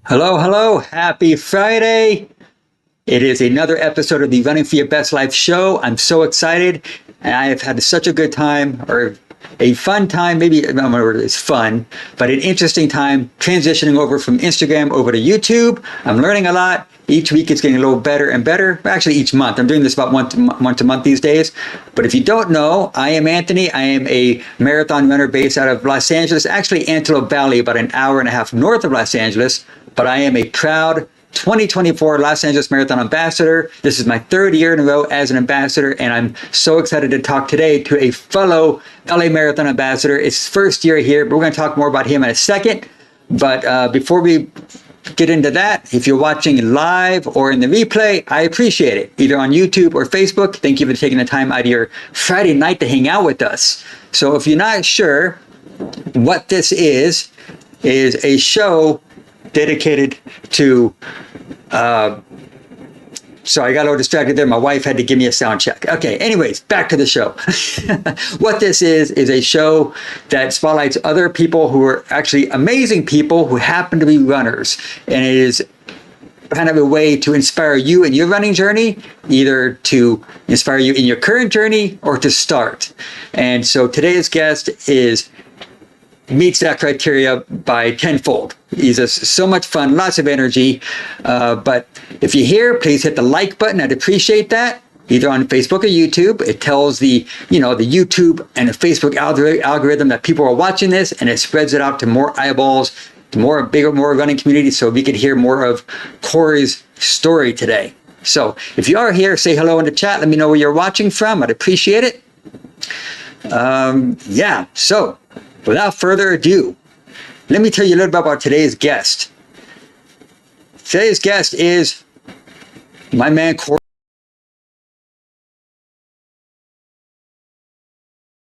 Hello, hello. Happy Friday. It is another episode of the Running for Your Best Life show. I'm so excited, and I have had such a good time, or a fun time. Maybe I don't know whether it's fun, but an interesting time transitioning over from Instagram over to YouTube. I'm learning a lot. Each week it's getting a little better and better. Actually, each month. I'm doing this about once a month these days. But if you don't know, I am Anthony. I am a marathon runner based out of Los Angeles, actually Antelope Valley, about an hour and a half north of Los Angeles. But I am a proud 2024 Los Angeles Marathon Ambassador. This is my third year in a row as an ambassador, and I'm so excited to talk today to a fellow LA Marathon Ambassador. It's his first year here, but we're going to talk more about him in a second. But before we get into that, if you're watching live or in the replay, I appreciate it, either on YouTube or Facebook. Thank you for taking the time out of your Friday night to hang out with us. So if you're not sure what this is a show dedicated to sorry, I got a little distracted there. My wife had to give me a sound check. Okay, anyways, back to the show. What this is a show that spotlights other people who are actually amazing people who happen to be runners. And it is kind of a way to inspire you in your running journey, either to inspire you in your current journey or to start. And so today's guest meets that criteria by tenfold. He's so much fun, lots of energy. But if you're here, please hit the like button. I'd appreciate that. Either on Facebook or YouTube. It tells the YouTube and the Facebook algorithm that people are watching this, and it spreads it out to more eyeballs, to more running community, so we could hear more of Corey's story today. So if you are here, say hello in the chat. Let me know where you're watching from. I'd appreciate it. So without further ado, let me tell you a little bit about today's guest. Today's guest is my man, Corey.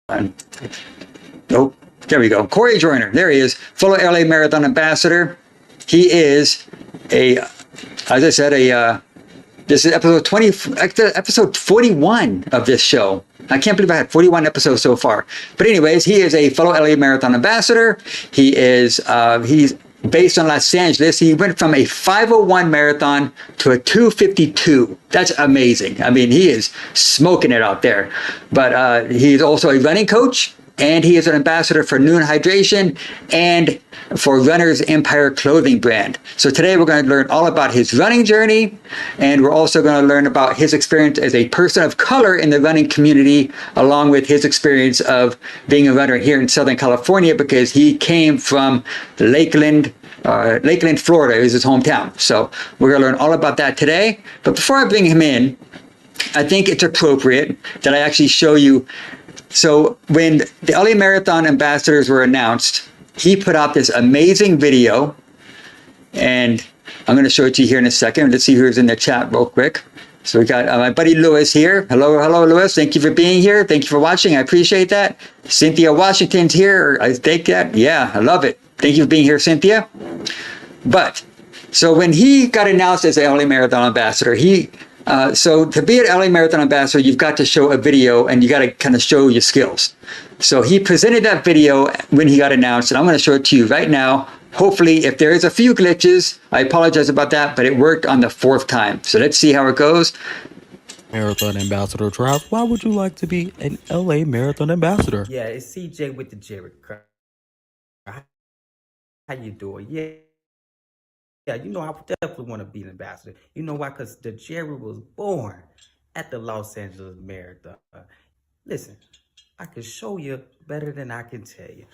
Oh, there we go. Corey Joyner. There he is, fellow LA Marathon Ambassador. He is as I said, this is episode 41 of this show. I can't believe I had 41 episodes so far. But anyways, he is a fellow LA Marathon Ambassador. He's based on Los Angeles. He went from a 5:01 marathon to a 2:52. That's amazing. I mean, he is smoking it out there. But he's also a running coach, and he is an ambassador for Nuun Hydration and for Runner's Empire clothing brand. So today we're going to learn all about his running journey, and we're also going to learn about his experience as a person of color in the running community, along with his experience of being a runner here in Southern California, because he came from Lakeland, Florida is his hometown. So we're going to learn all about that today. But before I bring him in, I think it's appropriate that I actually show you. So when the LA Marathon ambassadors were announced, he put out this amazing video, and I'm going to show it to you here in a second. Let's see who's in the chat real quick. So we got my buddy Lewis here. Hello, Lewis. Thank you for being here. Thank you for watching. I appreciate that. Cynthia Washington's here. I think that. Yeah, I love it. Thank you for being here, Cynthia. But so when he got announced as the LA Marathon ambassador, so to be an LA Marathon ambassador, you've got to show a video, and you got to kind of show your skills. So he presented that video when he got announced, and I'm going to show it to you right now. Hopefully, if there is a few glitches, I apologize about that, but it worked on the fourth time. So let's see how it goes. Marathon Ambassador Trav, why would you like to be an LA Marathon Ambassador? Yeah, it's CJ with the Jerry. How you doing? Yeah, I definitely want to be an ambassador. You know why? Because the Jerry was born at the Los Angeles Marathon. Listen, I can show you better than I can tell you.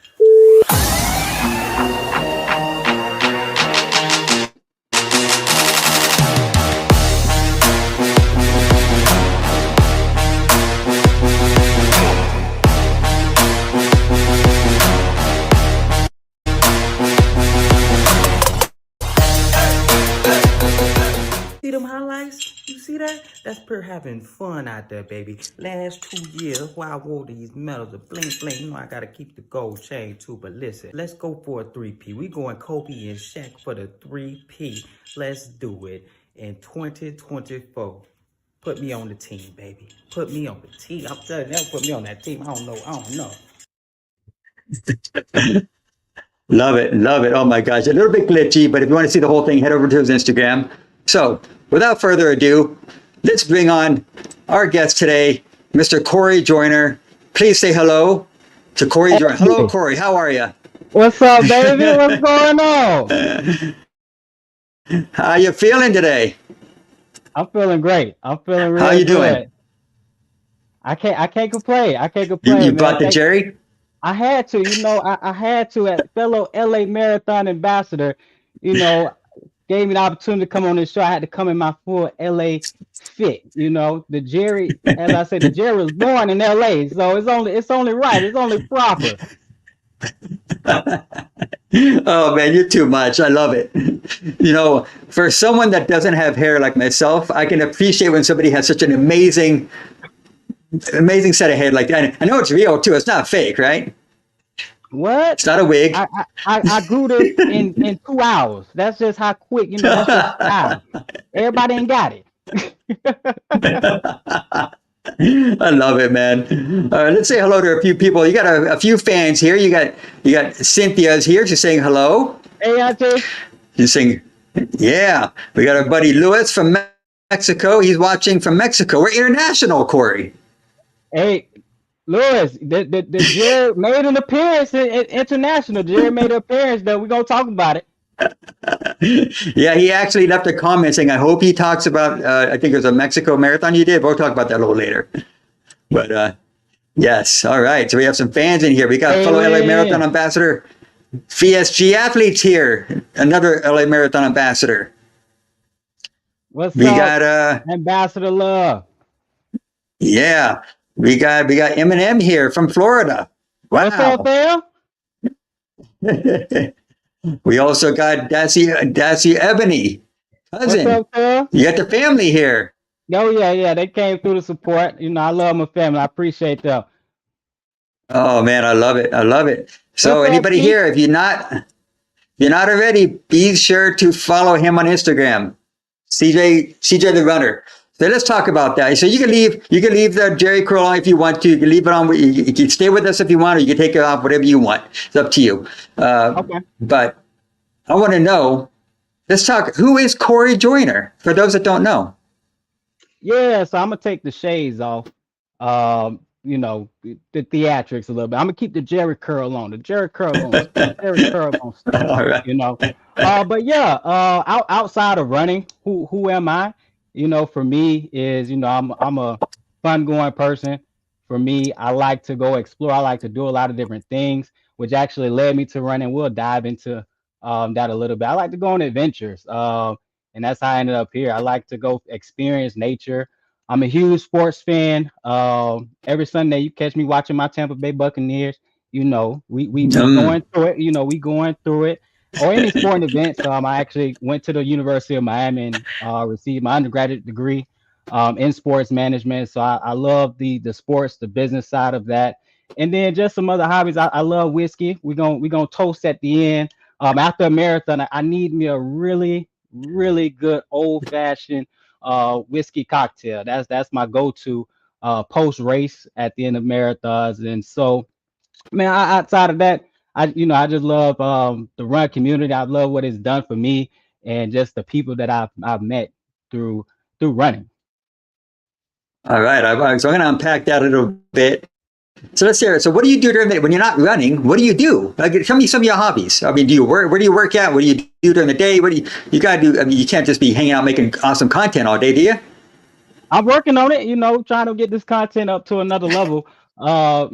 See them highlights? You see that? That's per having fun out there, baby. Last 2 years, while I wore these medals of bling bling, I gotta keep the gold chain too. But listen, let's go for a 3P. We going Kobe and Shaq for the 3P. Let's do it in 2024. Put me on the team, baby. Put me on the team. I'm telling you, put me on that team. I don't know. Love it. Love it. Oh my gosh. A little bit glitchy, but if you want to see the whole thing, head over to his Instagram. So without further ado, let's bring on our guest today, Mr. Corey Joyner. Please say hello to Corey Joyner. Hello, Corey. How are you? What's up, baby? What's going on? How you feeling today? I'm feeling great. I'm feeling really How you doing? good. I can't complain. I can't You complain, brought man. the Jerry? I had to, I had to, as fellow LA Marathon ambassador, gave me the opportunity to come on this show. I had to come in my full LA fit, The Jerry, as I said, the Jerry was born in LA, so it's only right, it's only proper. Oh man, you're too much. I love it. For someone that doesn't have hair like myself, I can appreciate when somebody has such an amazing set of hair like that. I know it's real too. It's not fake, right? What? It's not a wig. I grew this in 2 hours. That's just how quick, that's just style. Everybody ain't got it. I love it, man. All right, let's say hello to a few people. You got a few fans here. You got Cynthia's here. She's saying hello. Hey, Auntie. She's saying, yeah. We got our buddy Louis from Mexico. He's watching from Mexico. We're international, Corey. Hey, Louis, the Jared made an appearance at international. Jared made an appearance, though. We're going to talk about it. Yeah, he actually left a comment saying, I hope he talks about, I think it was a Mexico marathon you did. We'll talk about that a little later. But yes, all right. So we have some fans in here. We got fellow LA Marathon ambassador, VSG athletes here. Another LA Marathon ambassador. What's we up, got Ambassador Love? Yeah, we got Eminem here from Florida. Wow. What's up, Phil? We also got Dassy Ebony, cousin. What's up, Phil? You got the family here. Oh yeah, they came through the support. I love my family. I appreciate them. Oh man, I love it. I love it. So What's up, anybody Pete? here, if you're not already, be sure to follow him on Instagram, CJ the Runner. So let's talk about that. So you can leave the Jerry curl on if you want to. You can leave it on. You can stay with us if you want, or you can take it off, whatever you want. It's up to you. Okay. But I want to know. Let's talk. Who is Corey Joyner? For those that don't know. Yeah, so I'm gonna take the shades off. The theatrics a little bit. I'm gonna keep the Jerry curl on. The Jerry curl on. Jerry curl on stuff. All right. But yeah, outside of running, who am I? For me is, I'm a fun going person. For me, I like to go explore. I like to do a lot of different things, which actually led me to running. We'll dive into that a little bit. I like to go on adventures. And that's how I ended up here. I like to go experience nature. I'm a huge sports fan. Every Sunday you catch me watching my Tampa Bay Buccaneers. We going through it. We going through it. Or any sporting events. I actually went to the University of Miami and received my undergraduate degree in sports management. So I love the sports, the business side of that. And then just some other hobbies. I love whiskey. We're gonna toast at the end. After a marathon, I need me a really, really good old-fashioned whiskey cocktail. That's my go-to post race at the end of marathons. And so, man, outside of that, I just love the run community. I love what it's done for me and just the people that I've met through running. All right. So I'm going to unpack that a little bit. So let's hear it. So what do you do when you're not running? What do you do? Like, tell me some of your hobbies. I mean, do you work? Where do you work at? What do you do during the day? What do you got to do? I mean, you can't just be hanging out making awesome content all day, do you? I'm working on it, trying to get this content up to another level. At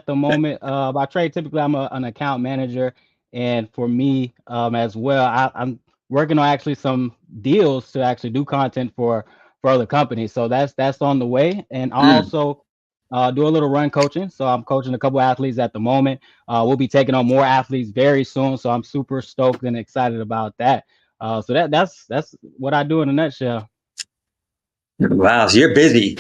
the moment, by trade, typically I'm an account manager. And for me as well, I'm working on actually some deals to actually do content for other companies. So that's on the way. And I also do a little run coaching. So I'm coaching a couple athletes at the moment. We'll be taking on more athletes very soon. So I'm super stoked and excited about that. So that's what I do in a nutshell. Wow, so you're busy.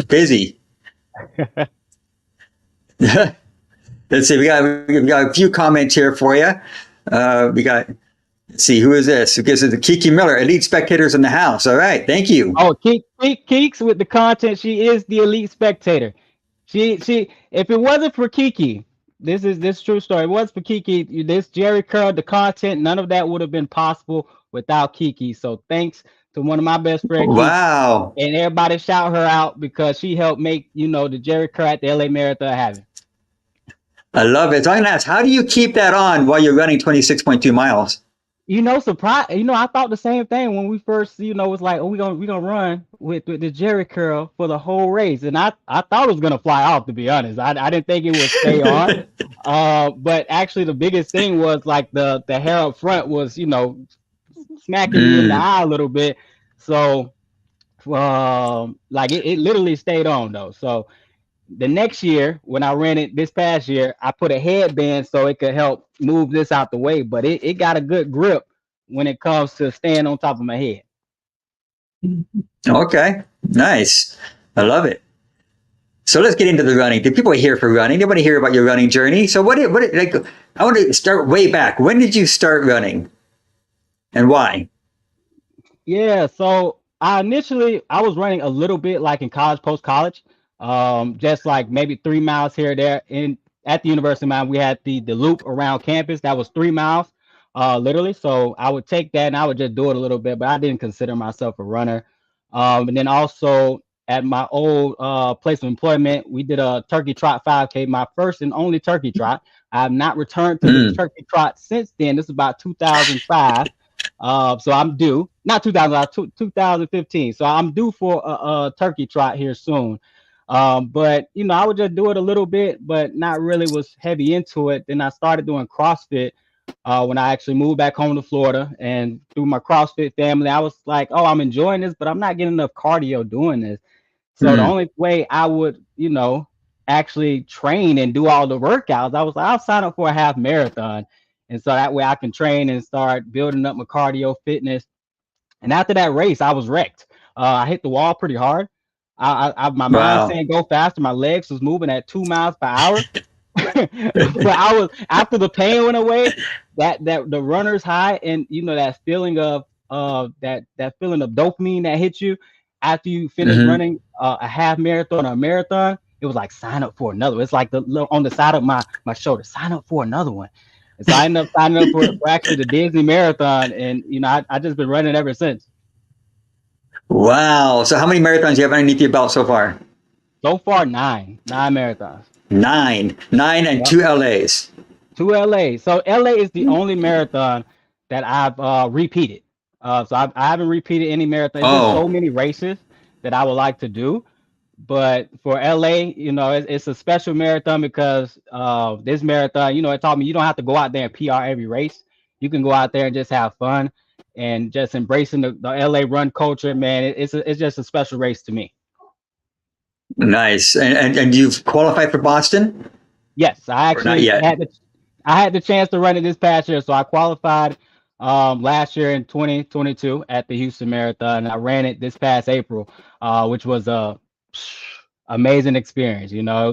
Let's see, we got a few comments here for you. Let's see, who is this? This is Kiki Miller, elite spectators in the house. All right, thank you. Oh, Keeks with the content. She is the elite spectator. She if it wasn't for Kiki, this true story. It was for Kiki. This Jerry curl, the content, none of that would have been possible without Kiki. So thanks to one of my best friend Kiki, Wow. and everybody shout her out because she helped make the Jerry curl at the LA Marathon happen. I love it. So I'm going to ask, how do you keep that on while you're running 26.2 miles? Surprise. I thought the same thing when we first, was like, oh, we gonna run with the Jerry curl for the whole race, and I thought it was gonna fly off. To be honest, I didn't think it would stay on. But actually, the biggest thing was like the hair up front was, smacking me in the eye a little bit. So, like it literally stayed on though. So the next year when I ran it this past year, I put a headband so it could help move this out the way, but it got a good grip when it comes to staying on top of my head. Okay, nice. I love it. So let's get into the running. Do people here for running? They want to hear about your running journey. So like, I want to start way back. When did you start running and why? Yeah, so I was running a little bit like in college, post college, just like maybe 3 miles here or there. At the University of Miami, we had the loop around campus that was 3 miles, literally. So I would take that and I would just do it a little bit, but I didn't consider myself a runner. And then also at my old place of employment, we did a turkey trot 5K, my first and only turkey trot. I have not returned to the turkey trot since then. This is about 2005. So I'm due, not 2015. So I'm due for a turkey trot here soon. But I would just do it a little bit, but not really was heavy into it. Then I started doing CrossFit when I actually moved back home to Florida, and through my CrossFit family, I was like, oh, I'm enjoying this, but I'm not getting enough cardio doing this. So the only way I would, actually train and do all the workouts, I was like, I'll sign up for a half marathon. And so that way I can train and start building up my cardio fitness. And after that race, I was wrecked. I hit the wall pretty hard. My mind saying go faster. My legs was moving at 2 miles per hour. But I was, after the pain went away, that the runner's high, and that feeling of that feeling of dopamine that hits you after you finish running a half marathon or a marathon. It was like sign up for another. It's like on the side of my shoulder, sign up for another one. And so I ended up signing up for actually the Disney Marathon, and I just been running ever since. Wow. So how many marathons do you have underneath your belt so far? So far, nine marathons. Nine and 2 LAs. 2 LA. So LA is the only marathon that I've repeated. So I haven't repeated any marathon. There's just so many races that I would like to do. But for LA, it's a special marathon because this marathon, it taught me you don't have to go out there and PR every race. You can go out there and just have fun and just embracing the LA run culture, man. It's just a special race to me. Nice. And you've qualified for Boston? Yes, I actually had the chance to run it this past year. So I qualified last year in 2022 at the Houston Marathon. I ran it this past April, which was a amazing experience.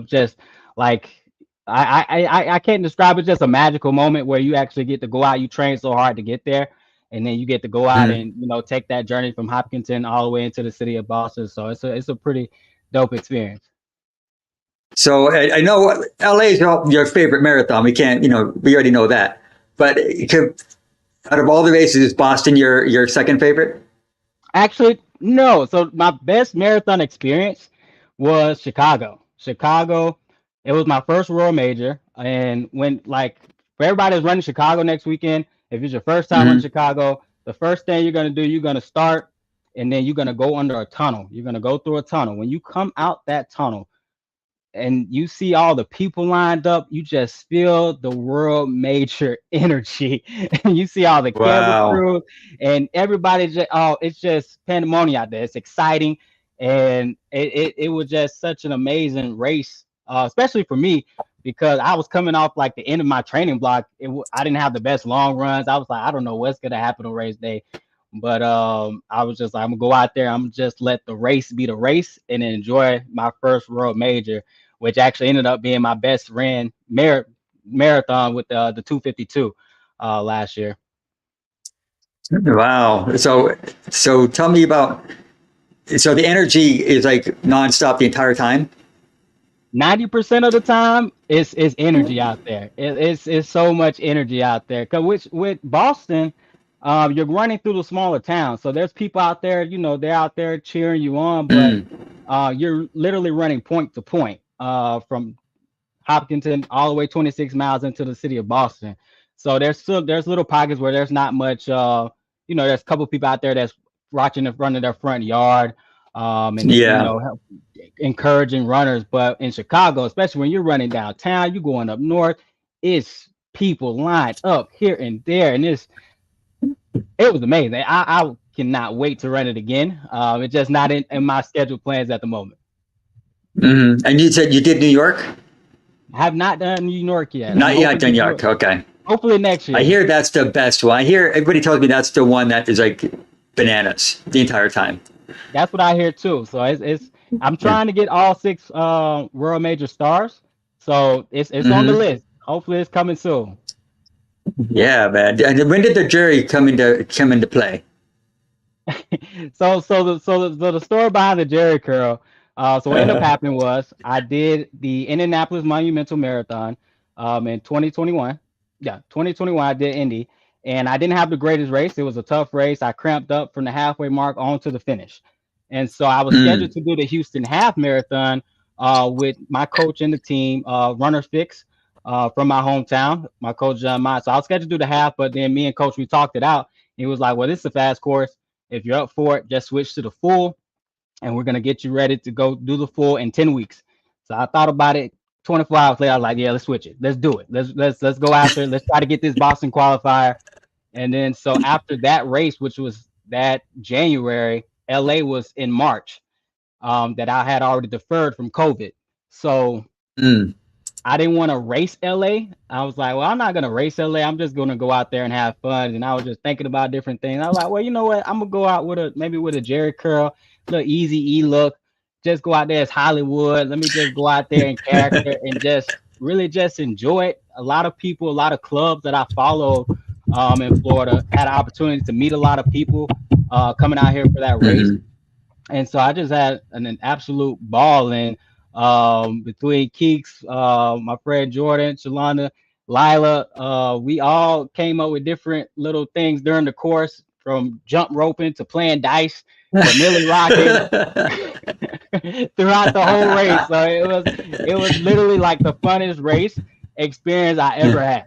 Just like I can't describe it. Just a magical moment where you actually get to go out. You train so hard to get there, and then you get to go out and take that journey from Hopkinton all the way into the city of Boston. So it's a pretty dope experience. So I know LA is your favorite marathon. We can't, we already know that. But out of all the races, is Boston your second favorite? Actually, no. So my best marathon experience was Chicago. It was my first World Major, and when for everybody that's running Chicago next weekend, if it's your first time in Chicago, the first thing you're gonna do, you're gonna start, and then you're gonna go under a tunnel. You're gonna go through a tunnel. When you come out that tunnel, and you see all the people lined up, you just feel the World Major energy. And you see all the camera crew and everybody it's just pandemonium out there. It's exciting. And it was just such an amazing race, especially for me, because I was coming off like the end of my training block. I didn't have the best long runs. I was like, I don't know what's going to happen on race day. But I was just like, I'm going to go out there. I'm going to just let the race be the race and enjoy my first World Major, which actually ended up being my best ran marathon with the 252 last year. Wow. So tell me about, so the energy is like nonstop the entire time? 90% of the time, it's energy out there. It's so much energy out there. Cause which with Boston, you're running through the smaller towns, so there's people out there. They're out there cheering you on, but Mm. you're literally running point to point, from Hopkinton all the way 26 miles into the city of Boston. So there's little pockets where there's not much. There's a couple people out there that's watching the front of their front yard, and Yeah. encouraging runners. But in Chicago, especially when you're running downtown, you're going up north, it's people lined up here and there, and it was amazing. I cannot wait to run it again. It's just not in my scheduled plans at the moment. And you said you did New York? I have not done New York yet. I'm Not yet hoping to New do York. it. Okay. Hopefully next year. I hear that's the best one. I hear everybody tells me that's the one that is like bananas the entire time. That's what I hear too. So it's I'm trying to get all 6 World Major stars. So it's on the Mhm. list. Hopefully it's coming soon. Yeah, man. And when did the jury come into play? So the story behind the Jerry curl. So what ended up happening was I did the Indianapolis Monumental Marathon in 2021. Yeah, 2021 I did Indy, and I didn't have the greatest race. It was a tough race. I cramped up from the halfway mark on to the finish. And so I was scheduled Mm. to do the Houston half marathon with my coach and the team, Runner Fix, from my hometown, my coach John Mott. So I was scheduled to do the half, but then me and coach, we talked it out. He was like, well, this is a fast course. If you're up for it, just switch to the full, and we're gonna get you ready to go do the full in 10 weeks. So I thought about it. 24 hours later, I was like, yeah, let's switch it. Let's do it. Let's go after it. Let's try to get this Boston qualifier. And then so after that race, which was that January, LA was in March, that I had already deferred from COVID. So Mm. I didn't want to race LA. I was like, well, I'm not gonna race LA. I'm just gonna go out there and have fun. And I was just thinking about different things. I was like, well, you know what? I'm gonna go out with a Jerry curl, little easy E look. Just go out there as Hollywood. Let me just go out there in character and just really just enjoy it. A lot of people, a lot of clubs that I followed in Florida had an opportunity to meet a lot of people coming out here for that race. Mhm. And so I just had an absolute ball. And between Keeks, my friend Jordan, Shalonda, Lila, we all came up with different little things during the course, from jump roping to playing dice to Millie rocking throughout the whole race. So it was literally like the funnest race experience I ever had.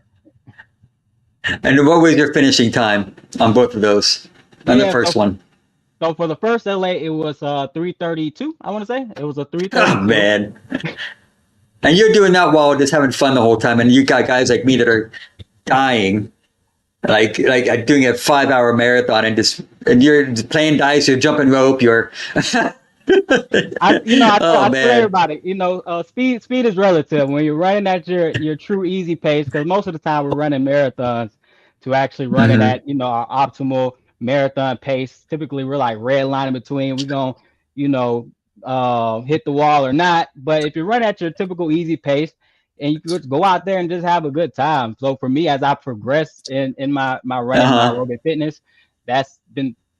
And what was your finishing time on both of those? On the Yeah, first one? so for the first LA, it was 3:32. I want to say it was a Oh 3:32. man. And you're doing that while just having fun the whole time, and you got guys like me that are dying, like doing a 5 hour marathon, and you're just playing dice, you're jumping rope, you're. Oh I tell man. everybody, speed is relative. When you're running at your true easy pace, because most of the time we're running marathons to actually run it Hmm. at our optimal marathon pace. Typically, we're like red line in between. We're gonna hit the wall or not. But if you run at your typical easy pace, and you could go out there and just have a good time. So for me, as I progress in my running, my Uh-huh. aerobic fitness, that's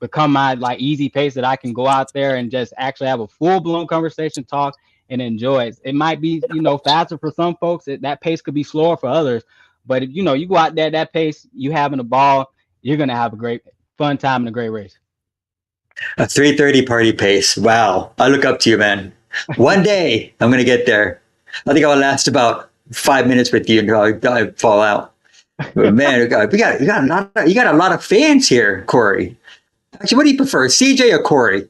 become my like easy pace that I can go out there and just actually have a full blown conversation, talk, and enjoy it. It might be faster for some folks. That pace could be slower for others. But if you go out there at that pace, you having a ball, you're gonna have a great fun time and a great race. A 3:30 party pace. Wow. I look up to you, man. One day I'm gonna get there. I think I'll last about 5 minutes with you until I fall out. But man, you got a lot of fans here, Corey. Actually, what do you prefer, CJ or Corey?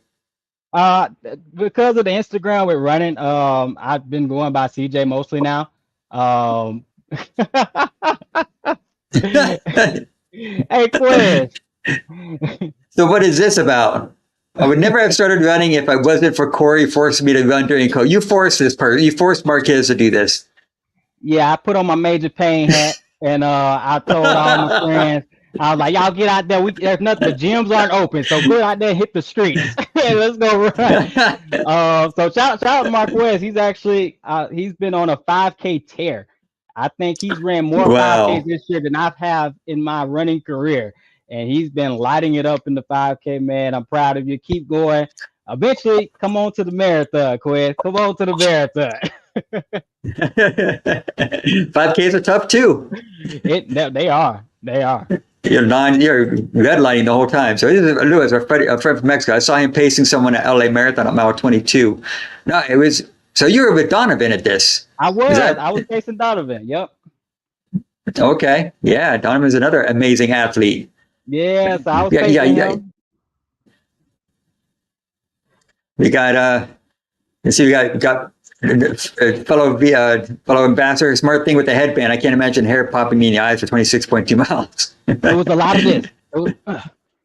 Uh, because of the Instagram with running, I've been going by CJ mostly now. Um, hey, Quiz. So what is this about? I would never have started running if I wasn't for Corey forcing me to run during COVID. You forced this person. You forced Marquez to do this. Yeah, I put on my Major Pain hat, and I told all my friends, I was like, y'all get out there. There's nothing. The gyms aren't open, so go out there and hit the streets. Let's go run. So shout out to Marquez. He's actually he's been on a 5K tear. I think he's ran more 5Ks Wow. this year than I've have in my running career, and he's been lighting it up in the 5K. Man, I'm proud of you. Keep going. Eventually, come on to the marathon, Quiz. Come on to the marathon. 5Ks are tough too. They are. They are. You're redlining the whole time. So this is Lewis, a friend from Mexico. I saw him pacing someone at LA Marathon at mile 22. No, it was, so you were with Donovan at this. I Is was. that I was facing Donovan. Yep. okay? Yeah, Donovan's another amazing athlete. Yeah, so I was Yeah, yeah, facing yeah. him. We got and so you got fellow ambassador, smart thing with the headband. I can't imagine hair popping me in the eyes for 26.2 miles. It was a lot of this.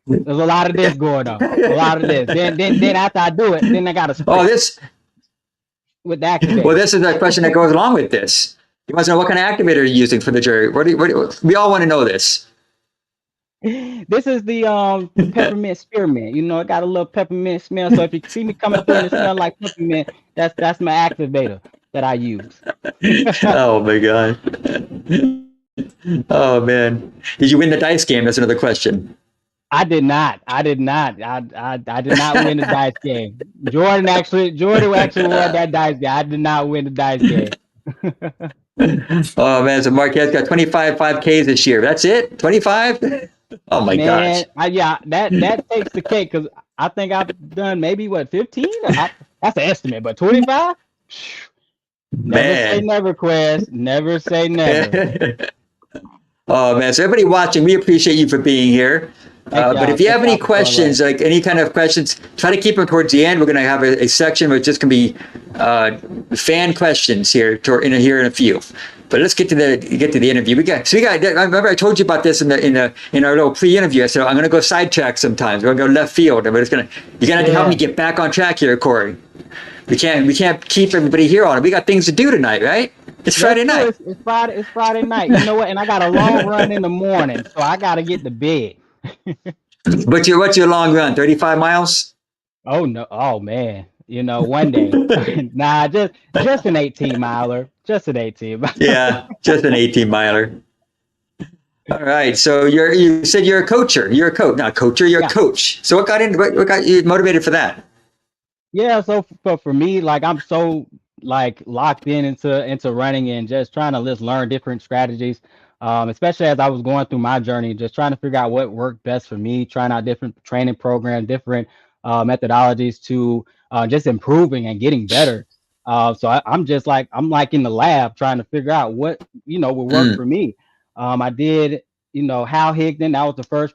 There's a lot of this going on. A lot of this. Then after I do it, then I got to Oh, sprint with the activator. well, this is the question that goes along with this. You want to know what kind of activator you're using for the jury? We all want to know this. This is the peppermint spearmint. You know, it got a little peppermint smell. So if you see me coming through and it smells like peppermint, that's my activator that I use. Oh my god. Oh man. Did you win the dice game? That's another question. I did not. I did not win the dice game. Jordan actually won that dice game. I did not win the dice game. Oh man, so Marquez got 25 5Ks this year. That's it? 25? Oh my gosh. Yeah, that takes the cake because I think I've done maybe 15? That's an estimate, but 25? Never say Man. never, Quest. Never say never. Oh man, so everybody watching, we appreciate you for being here. But if you have any questions, like any kind of questions, try to keep them towards the end. We're going to have a section where it's just going to be fan questions here in a few. But let's get to the interview. We got. I remember I told you about this in our little pre-interview. I said I'm going to go sidetrack sometimes. We're going to go left field, and you're going to have to help me get back on track here, Corey. We can't keep everybody here on it. We got things to do tonight, right? It's Friday night. It's Friday night. You know what? And I got a long run in the morning, so I got to get to bed. What's your long run? 35 miles? Oh no! Oh man! You know, one day. Nah, just an 18 miler. Just an 18 miler. Yeah, just an 18 miler. All right. So you said you're a coacher. You're a coach, not a coacher. You're a coach. So what got you motivated for that? Yeah. So for me, like I'm so like locked into running and just trying to just learn different strategies. Especially as I was going through my journey, just trying to figure out what worked best for me, trying out different training programs, different methodologies to just improving and getting better. I'm just like in the lab trying to figure out what would work for me. I did Hal Higdon. That was the first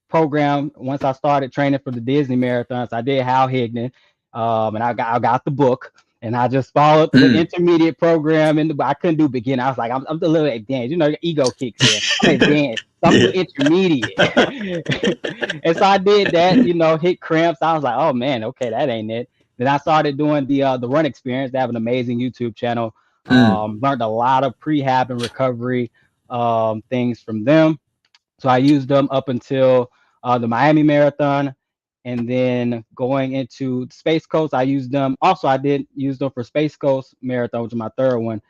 program once I started training for the Disney marathons. I did Hal Higdon, and I got the book. And I just followed the intermediate program, and I couldn't do beginner. I was like, I'm a little advanced. Ego kicks in. I'm advanced. So I'm intermediate. And so I did that. Hit cramps. I was like, oh man, okay, that ain't it. Then I started doing the Run Experience. They have an amazing YouTube channel. Learned a lot of prehab and recovery things from them. So I used them up until the Miami Marathon. And then going into Space Coast, I used them. Also, I did use them for Space Coast Marathon, which is my third one.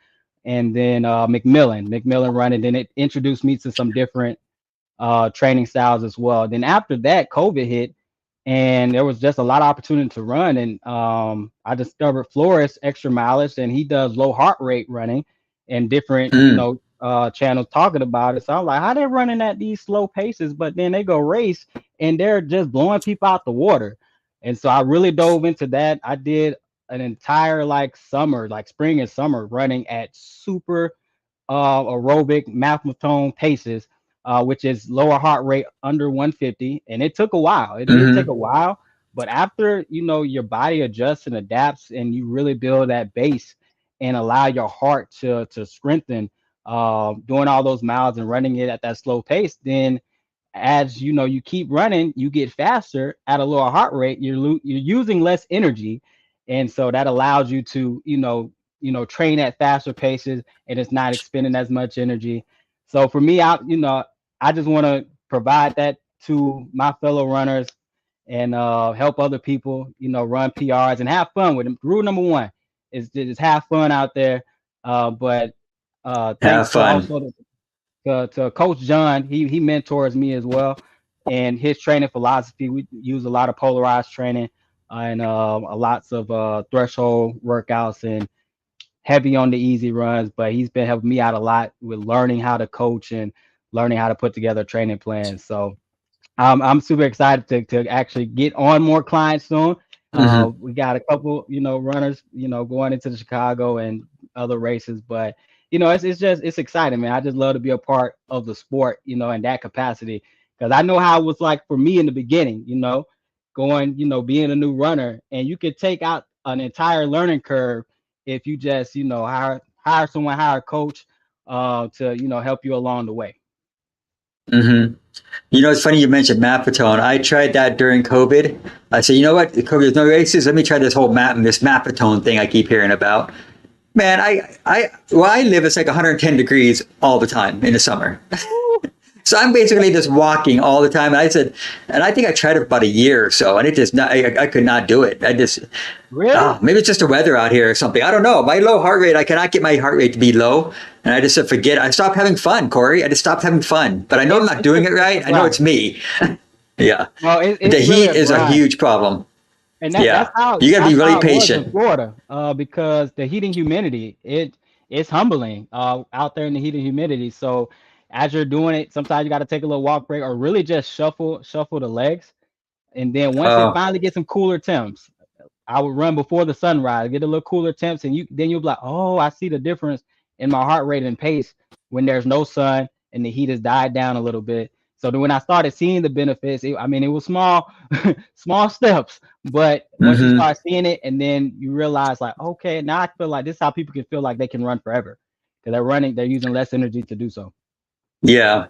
And then McMillan running. Then it introduced me to some different training styles as well. Then after that, COVID hit, and there was just a lot of opportunity to run. And I discovered Flores Extra Mileage, and he does low heart rate running and different, channels talking about it. So I'm like, how they running at these slow paces, but then they go race and they're just blowing people out the water. And so I really dove into that. I did an entire summer, spring and summer, running at super aerobic marathon paces, which is lower heart rate under 150. And it took a while. It did take a while, but after your body adjusts and adapts, and you really build that base and allow your heart to strengthen, doing all those miles and running it at that slow pace, then as you keep running, you get faster at a lower heart rate. You're using less energy, and so that allows you to train at faster paces, and it's not expending as much energy. So for me, I just want to provide that to my fellow runners and help other people run PRs and have fun with them. Rule number one is just have fun out there. But thanks to also to Coach John. He mentors me as well, and his training philosophy. We use a lot of polarized training and lots of threshold workouts, and heavy on the easy runs, but he's been helping me out a lot with learning how to coach and learning how to put together training plans. So I'm super excited to actually get on more clients soon. Hmm. We got a couple, runners, going into the Chicago and other races, but it's just it's exciting, man. I just love to be a part of the sport, in that capacity, because I know how it was like for me in the beginning, going, being a new runner, and you could take out an entire learning curve if you just, hire someone, hire a coach, to help you along the way. Hmm. It's funny you mentioned Mapatone. I tried that during COVID. I said, you know what? COVID, there's no races. Let me try this Mapatone thing I keep hearing about. Man, where I live, it's like 110 degrees all the time in the summer. So I'm basically just walking all the time. And I said, and I think I tried it for about a year or so, and it just not, I could not do it. I just, Really? maybe it's just the weather out here or something. I don't know. My low heart rate, I cannot get my heart rate to be low. And I just said, forget it. I stopped having fun, Corey. I just stopped having fun. But I know I'm not doing it right. I know it's me. Yeah. Well, The it's really heat a is a grind. huge problem. And that's Yeah. You got to be that's really how it was in patient. Florida, because the heat and humidity, it's humbling out there in the heat and humidity. So as you're doing it, sometimes you got to take a little walk break or really just shuffle the legs. And then once it Oh, finally gets some cooler temps, I would run before the sunrise, get a little cooler temps, and you'll be like, oh, I see the difference in my heart rate and pace when there's no sun and the heat has died down a little bit. So then when I started seeing the benefits, I mean, it was small, small steps, but once you hmm, start seeing it, and then you realize, like, okay, now I feel like this is how people can feel like they can run forever because they're using less energy to do so. yeah.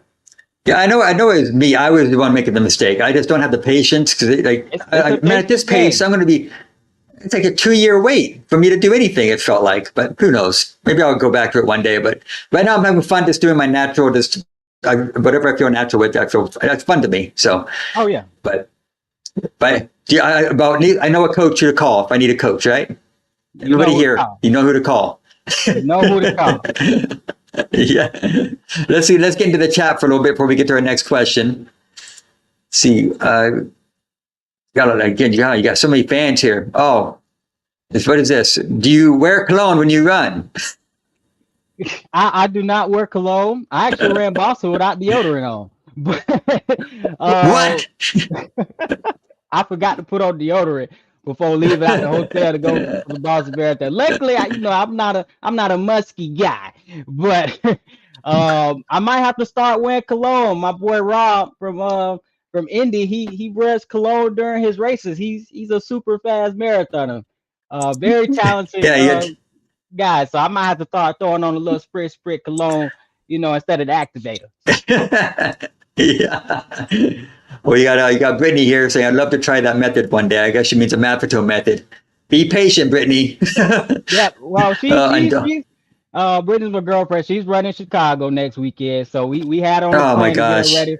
Yeah, I know it's me. I was the one making the mistake. I just don't have the patience because, It's a man, at this patience pace, game. I'm going to be. It's like a 2 year wait for me to do anything. It felt like, but who knows? Maybe I'll go back to it one day. But right now, I'm having fun just doing my natural, whatever I feel natural with. I feel that's fun to me. So, Oh yeah, but yeah, I know a coach to call if I need a coach. Right? you know Everybody who to here, call. you know who to call. You know who to call. Yeah. Let's see. Let's get into the chat for a little bit before we get to our next question. Let's see. Again, yeah, you got so many fans here. Oh, what is this? Do you wear cologne when you run? I do not wear cologne. I actually ran Boston without deodorant on, but uh, What? I forgot to put on deodorant before leaving out the hotel to go for the Boston Marathon. Luckily, I'm not a musky guy, but I might have to start wearing cologne. My boy Rob from Indy, he wears cologne during his races. He's a super fast marathoner, very talented Yeah, yeah. guy. So I might have to start throwing on a little sprit cologne, instead of the activator. Yeah. Well, you got Brittany here saying, I'd love to try that method one day. I guess she means a Maffetone method. Be patient, Brittany. Yep. Well, And she's Brittany's my girlfriend. She's running Chicago next weekend, so we had on the oh my plan to get her gosh. ready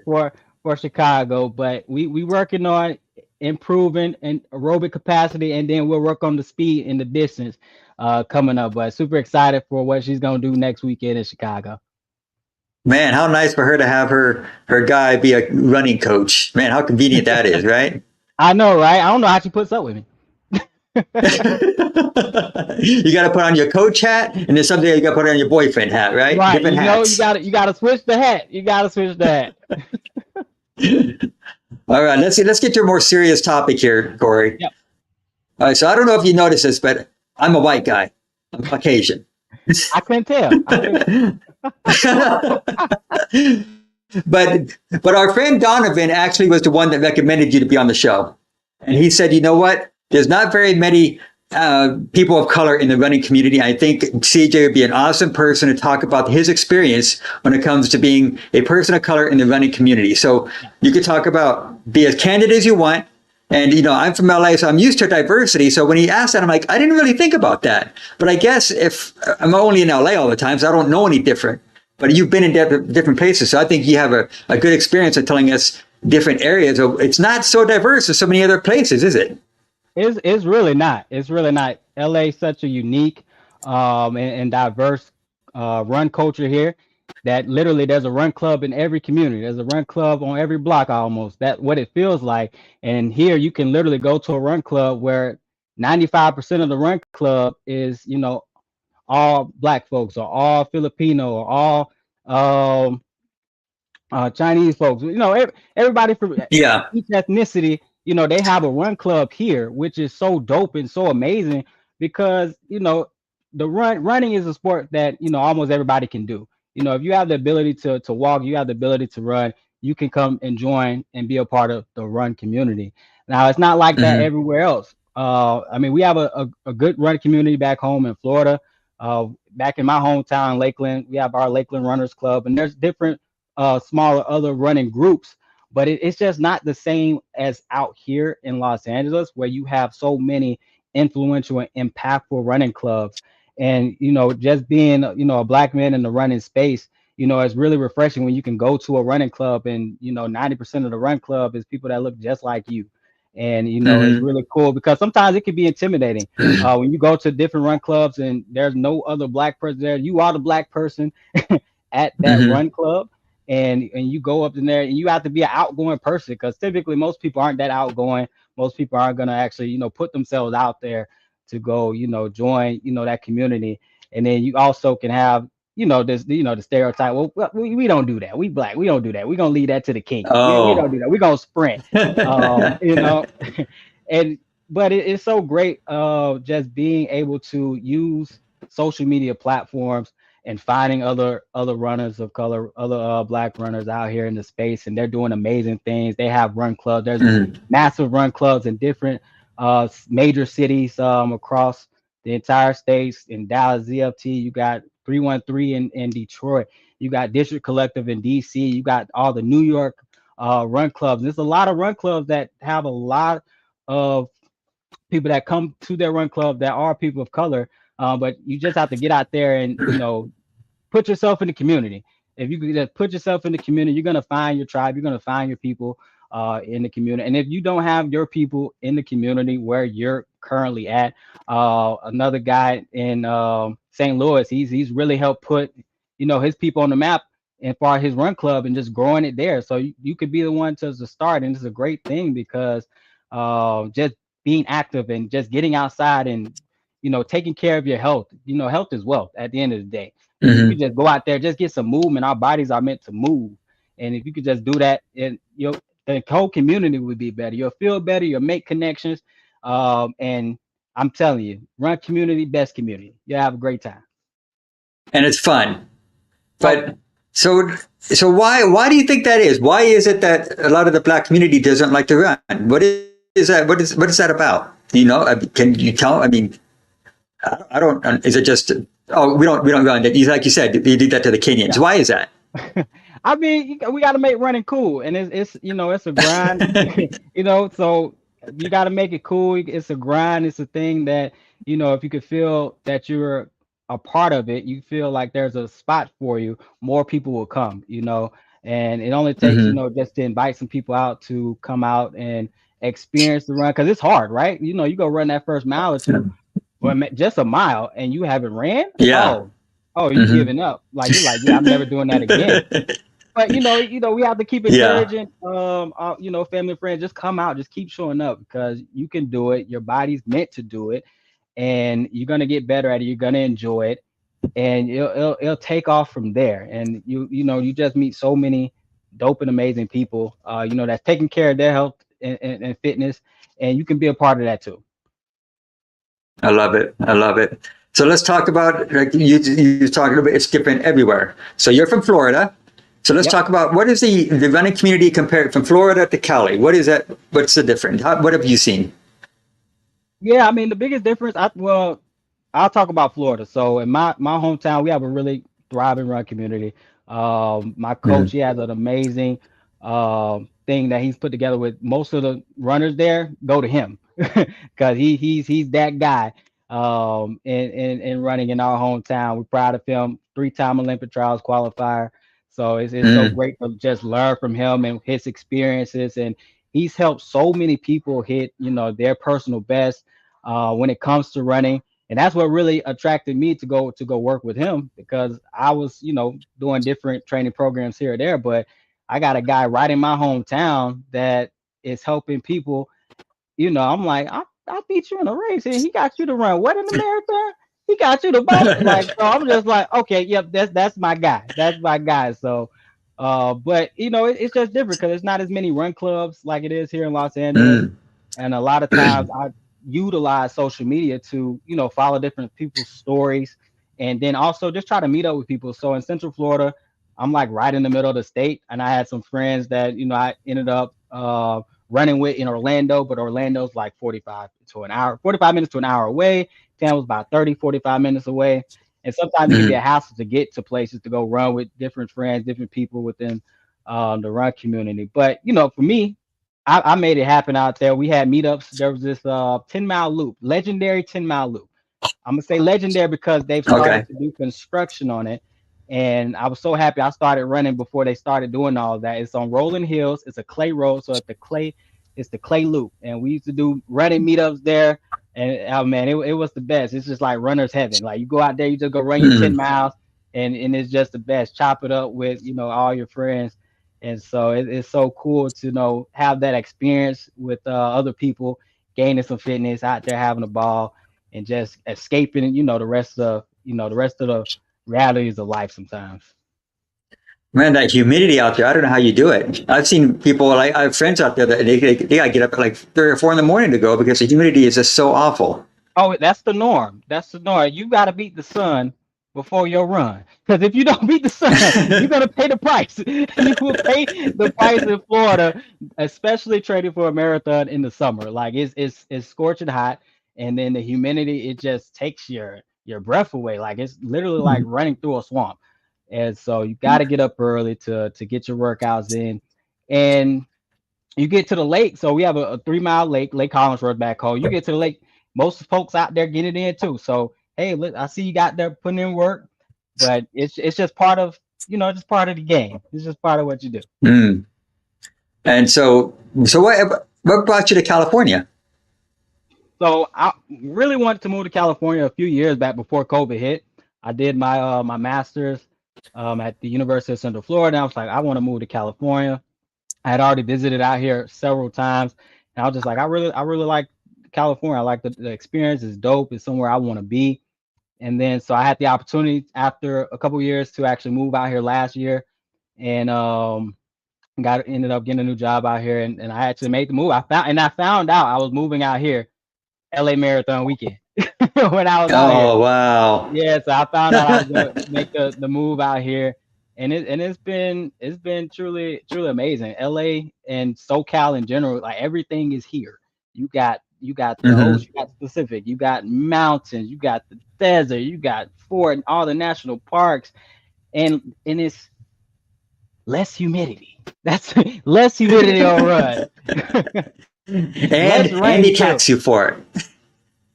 for Chicago. But we working on improving and aerobic capacity, and then we'll work on the speed and the distance coming up. But super excited for what she's gonna do next weekend in Chicago. Man, how nice for her to have her guy be a running coach. Man, how convenient that is, right? I know, right? I don't know how she puts up with me. You got to put on your coach hat, and then someday you got to put on your boyfriend hat, right? Right. Different You hats. gotta switch the hat. You gotta switch the hat. All right, let's see. Let's get to a more serious topic here, Corey. Yep. All right, so I don't know if you noticed this, but I'm a white guy. I'm Caucasian. I couldn't tell. I couldn't. but our friend Donovan actually was the one that recommended you to be on the show, and he said, you know what? There's not very many people of color in the running community. I think CJ would be an awesome person to talk about his experience when it comes to being a person of color in the running community. So you could talk about be as candid as you want. And, I'm from LA, so I'm used to diversity. So when he asked that, I'm like, I didn't really think about that. But I guess if I'm only in LA all the time, so I don't know any different. But you've been in different places. So I think you have a good experience of telling us different areas. So it's not so diverse as so many other places, is it? It's really not. It's really not. LA is such a unique and diverse run culture here that literally there's a run club in every community. There's a run club on every block almost. That what it feels like. And here you can literally go to a run club where 95% of the run club is, all black folks or all Filipino or all um, Chinese folks. Everybody from Yeah. each ethnicity. They have a run club here, which is so dope and so amazing because the running is a sport that almost everybody can do. If you have the ability to walk, you have the ability to run. You can come and join and be a part of the run community. Now, it's not like that Hmm. everywhere else. I mean, we have a good run community back home in Florida. Back in my hometown, Lakeland, we have our Lakeland Runners Club, and there's different smaller other running groups, but it's just not the same as out here in Los Angeles, where you have so many influential and impactful running clubs. And just being a black man in the running space, it's really refreshing when you can go to a running club and 90% of the run club is people that look just like you. And it's Hmm. really cool because sometimes it can be intimidating when you go to different run clubs and there's no other black person there. You are the black person at that Hmm. run club, and you go up in there and you have to be an outgoing person because typically most people aren't that outgoing. Most people aren't going to actually put themselves out there to go join that community. And then you also can have this the stereotype, well, we don't do that, we black, we don't do that, we're going to leave that to the king, we don't Oh. do that, we're going to sprint. You know and but it's so great just being able to use social media platforms and finding other runners of color, other black runners out here in the space, and they're doing amazing things. They have run clubs. There's Mhm. massive run clubs in different major cities across the entire states. In Dallas, ZFT, you got 313 in Detroit. You got District Collective in DC. You got all the New York run clubs. There's a lot of run clubs that have a lot of people that come to their run club that are people of color. But you just have to get out there and put yourself in the community. If you could just put yourself in the community, you're gonna find your tribe. You're gonna find your people in the community. And if you don't have your people in the community where you're currently at, another guy in St. Louis, he's really helped put his people on the map and for his run club and just growing it there. So you could be the one to start, and it's a great thing because just being active and just getting outside and taking care of your health. Health is wealth at the end of the day. If you could Mhm. just go out there, just get some movement. Our bodies are meant to move, and if you could just do that, and the whole community would be better. You'll feel better. You'll make connections, and I'm telling you, run community, best community. You'll have a great time. And it's fun. Oh, But so why do you think that is? Why is it that a lot of the black community doesn't like to run? What is that? What is that about? Can you tell? I mean, I don't. Is it just we don't run? Like you said, you did that to the Kenyans. yeah. Why is that? I mean, we got to make running cool, and it's it's a grind. So you got to make it cool. It's a grind. It's a thing that if you could feel that you're a part of it, you feel like there's a spot for you, more people will come. And it only takes Hmm. just to invite some people out to come out and experience the run because it's hard, right? You go run that first mile or two, or just a mile, and you haven't ran. Yeah. Oh, you Hmm. giving up? Like you're like, yeah, I'm never doing that again. But we have to keep Yeah. encouraging, family and friends, just come out, just keep showing up because you can do it. Your body's meant to do it, and you're gonna get better at it. You're gonna enjoy it, and it'll take off from there. And you just meet so many dope and amazing people, that's taking care of their health and fitness, and you can be a part of that too. I love it. I love it. So let's talk about like you talking about it's different everywhere. So you're from Florida. So let's Yep. talk about what is the running community compared from Florida to Cali? What is that? What's the difference? What have you seen? Yeah, I mean the biggest difference. I'll talk about Florida. So in my hometown, we have a really thriving run community. My coach, Mhm. he has an amazing thing that he's put together with most of the runners there. Go to him because he's that guy. In running in our hometown, we're proud of him. 3-time Olympic trials qualifier. So it's so Mhm. great to just learn from him and his experiences, and he's helped so many people hit their personal best when it comes to running. And that's what really attracted me to go work with him because I was doing different training programs here or there, but I got a guy right in my hometown that is helping people. I'm like, I beat you in a race and he got you to run what in the marathon. he got you the ball. Like, so I'm just like, okay, yep, that's my guy. That's my guy. So, but you know, it's just different because it's not as many run clubs like it is here in Los Angeles, Mm. and a lot of times I utilize social media to, you know, follow different people's stories, and then also just try to meet up with people. So in Central Florida, I'm like right in the middle of the state, and I had some friends that, you know, I ended up running with in Orlando, but Orlando's like 45 minutes to an hour away. Tampa's about 30, 45 minutes away. And sometimes it can be a Mm. hassle to get to places to go run with different friends, different people within the run community. But, you know, for me, I made it happen out there. We had meetups. There was this 10-mile loop, legendary 10-mile loop. I'm gonna say legendary because they've started Okay. to do construction on it, and I was so happy I started running before they started doing all that. It's on rolling hills. It's a clay road, so it's the clay loop, and we used to do running meetups there. And oh man, it was the best. It's just like runner's heaven. Like you go out there, you just go run your 10 Mm. miles, and it's just the best. Chop it up with, you know, all your friends, and so it's so cool to, you know, have that experience with other people, gaining some fitness out there, having a ball and just escaping, you know, the rest of the realities of life sometimes. Man, that humidity out there, I don't know how you do it. I've seen people, like, I have friends out there that they got to get up at like 3 or 4 in the morning to go because the humidity is just so awful. Oh, that's the norm. That's the norm. You got to beat the sun before your run. Because if you don't beat the sun, you're gonna pay the price. You will pay the price in Florida, especially training for a marathon in the summer. Like it's scorching hot, and then the humidity, it just takes your breath away. Like it's literally like running through a swamp. And so you got to get up early to get your workouts in, and you get to the lake. So we have a 3 mile lake, Lake Collinsworth back home. You get to the lake, most folks out there get it in too. So hey, look, I see you got there putting in work, but it's just part of, you know, just part of the game. It's just part of what you do. Mm. And so what brought you to California? So I really wanted to move to California a few years back before COVID hit. I did my master's at the University of Central Florida. I was like, I want to move to California. I had already visited out here several times, and I was just like, I really like California. I like the experience. Is dope. It's somewhere I want to be. And then so I had the opportunity after a couple years to actually move out here last year, and got ended up getting a new job out here, and I actually made the move. I found out I was moving out here LA Marathon weekend when I was out here. Oh, wow. Yeah, so I found out I was gonna make the move out here, and it's been truly amazing. LA and SoCal in general, like everything is here. You got the Hmm. ocean, you got the Pacific, you got mountains, you got the desert, you got Fort and all the national parks, and it's less humidity. That's less humidity on run. Less And rain they too. tax you for it.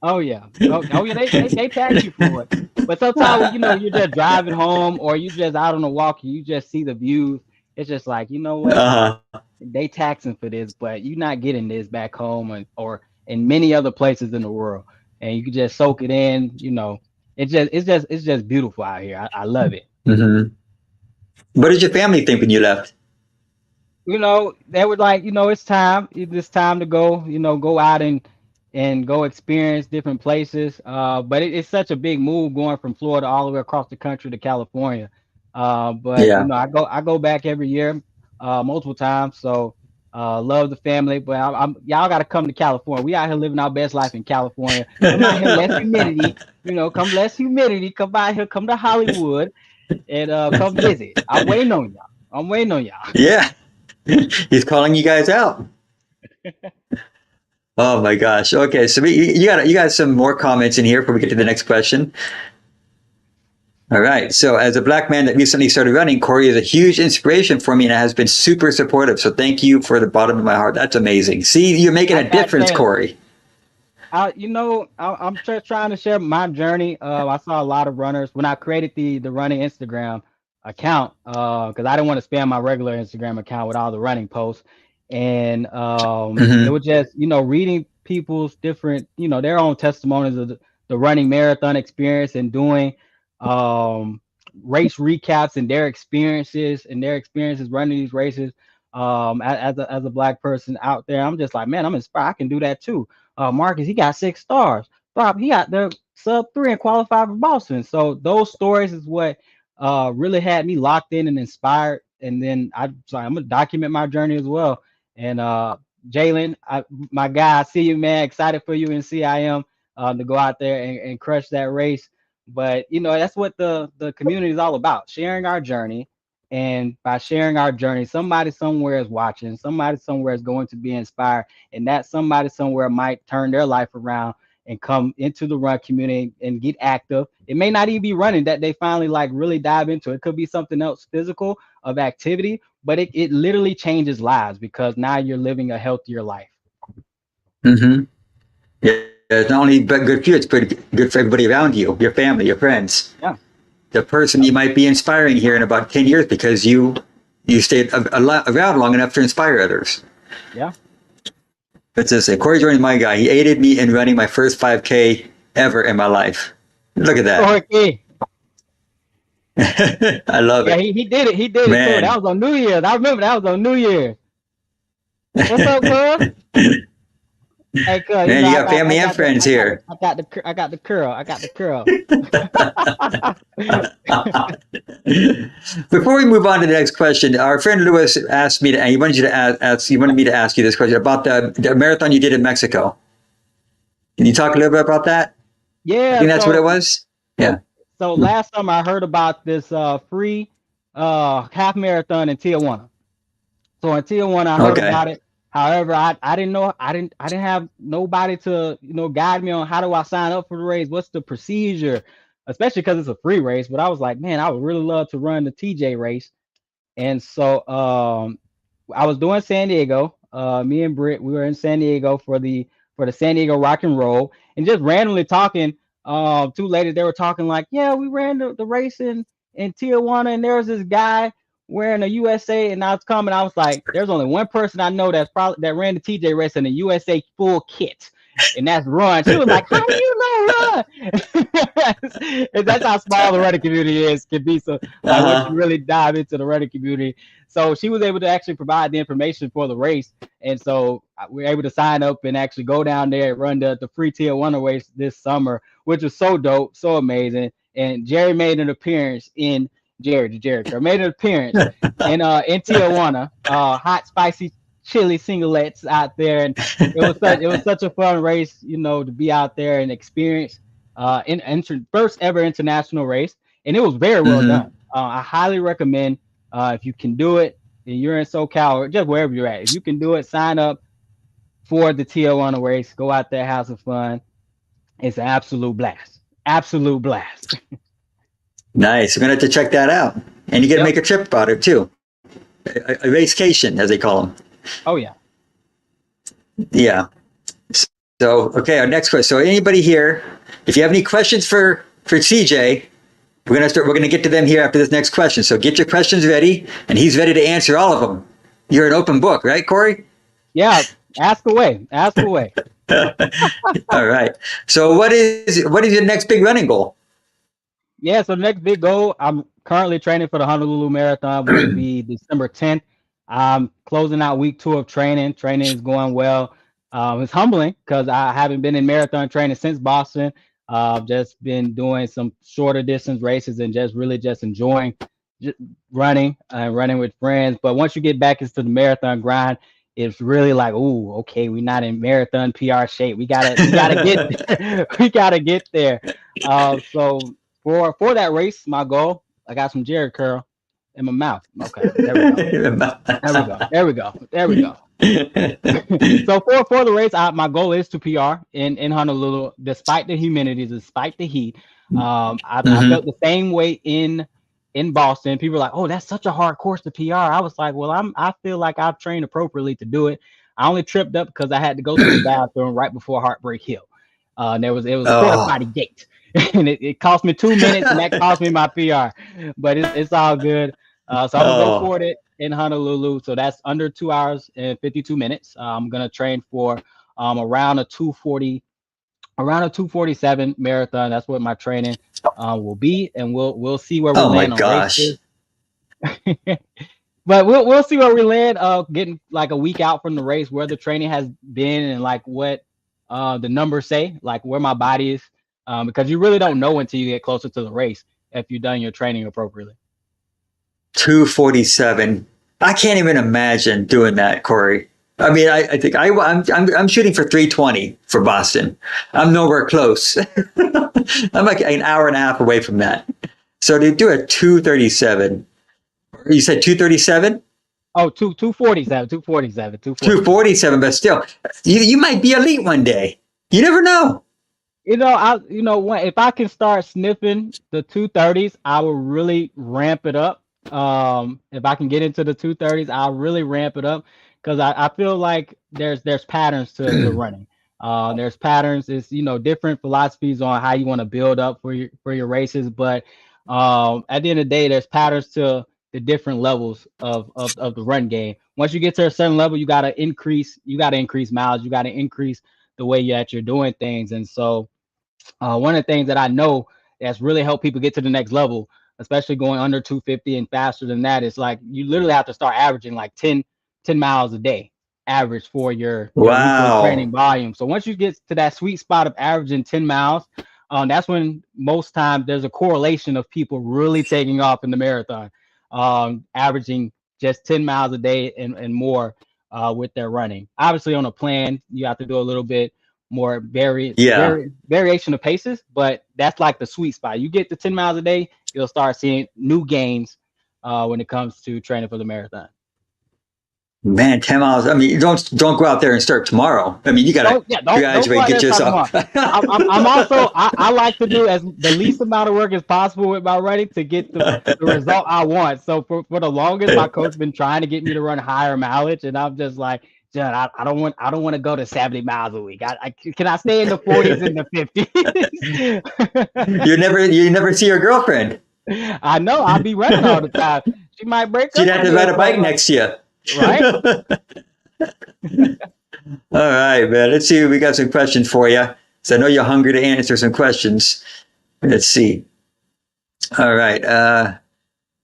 Oh yeah. Oh yeah. They tax you for it. But sometimes when, you know, you're just driving home or you just out on a walk and you just see the views, it's just like, you know what? Uh-huh. They taxing for this, but you're not getting this back home or in many other places in the world. And you can just soak it in, you know. It's just beautiful out here. I love it. Hmm. What did your family think when you left? You know, they were like, you know, it's time to go, you know, go out and go experience different places. But it's such a big move going from Florida all the way across the country to California. But you Yeah. know, I go back every year, multiple times. So love the family, but I'm y'all got to come to California. We out here living our best life in California. Come out here, less humidity. You know, come less humidity. Come out here, come to Hollywood, and come visit. I'm waiting on y'all. I'm waiting on y'all. Yeah. He's calling you guys out. Oh my gosh. Okay, so you got some more comments in here before we get to the next question. All right. So as a black man that recently started running, Corey is a huge inspiration for me and has been super supportive. So thank you for the bottom of my heart. That's amazing. See, you're making I a gotta difference, say, Corey. you know, I'm just trying to share my journey. I saw a lot of runners when I created the running Instagram account because I didn't want to spam my regular Instagram account with all the running posts, and it Hmm. was just, you know, reading people's different, you know, their own testimonies of the running marathon experience and doing um, race recaps and their experiences running these races. As a black person out there, I'm just like, man, I'm inspired. I can do that too. Marcus, he got 6 stars. Bob, he got there sub 3 and qualified for Boston. So those stories is what really had me locked in and inspired. And then I'm gonna document my journey as well. And Jalen, my guy, I see you, man. Excited for you and CIM to go out there and crush that race. But you know, that's what the community is all about, sharing our journey. And by sharing our journey, somebody somewhere is watching, somebody somewhere is going to be inspired, and that somebody somewhere might turn their life around and come into the run community and get active. It may not even be running that they finally like really dive into. It could be something else physical of activity, but it literally changes lives because now you're living a healthier life. Mm-hmm. Yeah, it's not only good for you, it's good for everybody around you, your family, your friends. Yeah. The person you might be inspiring here in about 10 years because you stayed around long enough to inspire others. Yeah. Let's just say, Corey Joyner, my guy, he aided me in running my first 5K ever in my life. Look at that. Okay. I love it. He did it. He did Man. it too. That was on New Year's. I remember that was on New Year's. What's up, cuz? Hey, cuz. Man, you got family and friends here. I got the curl. Before we move on to the next question, our friend Lewis asked me he wanted me to ask you this question about the marathon you did in Mexico. Can you talk a little bit about that? Yeah. I think that's what it was. Yeah. So last summer I heard about this free half marathon in Tijuana. So in Tijuana I heard about it. However, I didn't know, I didn't have nobody to, guide me on how do I sign up for the race? What's the procedure? Especially because it's a free race. But I was like, man, I would really love to run the TJ race. And so I was doing San Diego. Me and Britt, we were in San Diego for the San Diego Rock and Roll, and just randomly talking. 2 ladies, they were talking like, yeah, we ran the race in Tijuana, and there was this guy wearing a USA, and I was like, there's only one person I know that ran the TJ race in a USA full kit, and that's Ron. She was like, how do you know Ron? And that's how small the running community can be. So like, once you really dive into the running community. So she was able to actually provide the information for the race. And so we were able to sign up and actually go down there and run the free Tijuana race this summer, which was so dope, so amazing. And Jerry made an appearance in made an appearance in Tijuana, hot, spicy chili singlets out there. And it was such a fun race, to be out there and experience first ever international race. And it was very well done. I highly recommend if you can do it and you're in SoCal or just wherever you're at, if you can do it, sign up for the Tijuana race, go out there, have some fun. It's an absolute blast. Absolute blast. Nice. We're going to have to check that out. And you get to make a trip about it too. A racecation, as they call them. Oh, yeah. Yeah. So, okay, our next question. So anybody here, if you have any questions for CJ, we're going to get to them here after this next question. So get your questions ready, and he's ready to answer all of them. You're an open book, right, Corey? Yeah. Ask away. All right. So what is your next big running goal? Yeah, so the next big goal, I'm currently training for the Honolulu Marathon, which will be December 10th. I'm closing out week 2 of training. Training is going well. It's humbling because I haven't been in marathon training since Boston. Just been doing some shorter distance races and just really enjoying running and running with friends. But once you get back into the marathon grind, it's really like, ooh, okay, we're not in marathon PR shape. We gotta get there. So for that race, my goal, I got some Jerry curl in my mouth. Okay, there we go. So for the race, my goal is to PR in Honolulu, despite the humidity, despite the heat. I felt the same way in Boston. People were like, oh, that's such a hard course to PR. I was like, well, I feel like I've trained appropriately to do it. I only tripped up because I had to go to the bathroom right before Heartbreak Hill. It was a porta potty gate. And it cost me 2 minutes, and that cost me my PR. But it's all good. So I'm gonna go for it in Honolulu. So that's under 2 hours and 52 minutes. I'm gonna train for around a 247 marathon. That's what my training will be, and we'll see where we land on races. But we'll see where we land. Getting like a week out from the race, where the training has been, and like what the numbers say, like where my body is because you really don't know until you get closer to the race if you've done your training appropriately. 2:47. I can't even imagine doing that, Corey. I mean, I think I'm shooting for 3:20 for Boston. I'm nowhere close. I'm like an hour and a half away from that. So to do a 2:37, you said 2:37? Oh, 247, 2:47, but still, you might be elite one day. You never know. If I can start sniffing the 230s, I will really ramp it up. If I can get into the 230s, I'll really ramp it up because I feel like there's patterns to running. There's patterns. It's different philosophies on how you want to build up for your races, but at the end of the day, there's patterns to the different levels of the run game. Once you get to a certain level, you got to increase miles. You got to increase the way that you're doing things. And so one of the things that I know that's really helped people get to the next level, especially going under 250 and faster than that, is like you literally have to start averaging like 10 miles a day average for your weekly training volume. So once you get to that sweet spot of averaging 10 miles, that's when most times there's a correlation of people really taking off in the marathon, averaging just 10 miles a day and more with their running. Obviously on a plan, you have to do a little bit more variation of paces, but that's like the sweet spot. You get to 10 miles a day, you'll start seeing new gains when it comes to training for the marathon. Man, 10 miles. I mean, don't go out there and start tomorrow. I mean, you gotta graduate, get yourself. I'm also I like to do as the least amount of work as possible with my running to get the result I want. So for the longest, my coach been trying to get me to run higher mileage, and I'm just like, John, I don't want to go to 70 miles a week. Can I stay in the 40s and the 50s? You never see your girlfriend. I know. I'll be running all the time. She might break up. She'd have to ride a bike next to you. Right? All right, man. Let's see. We got some questions for you. So I know you're hungry to answer some questions. Let's see. All right.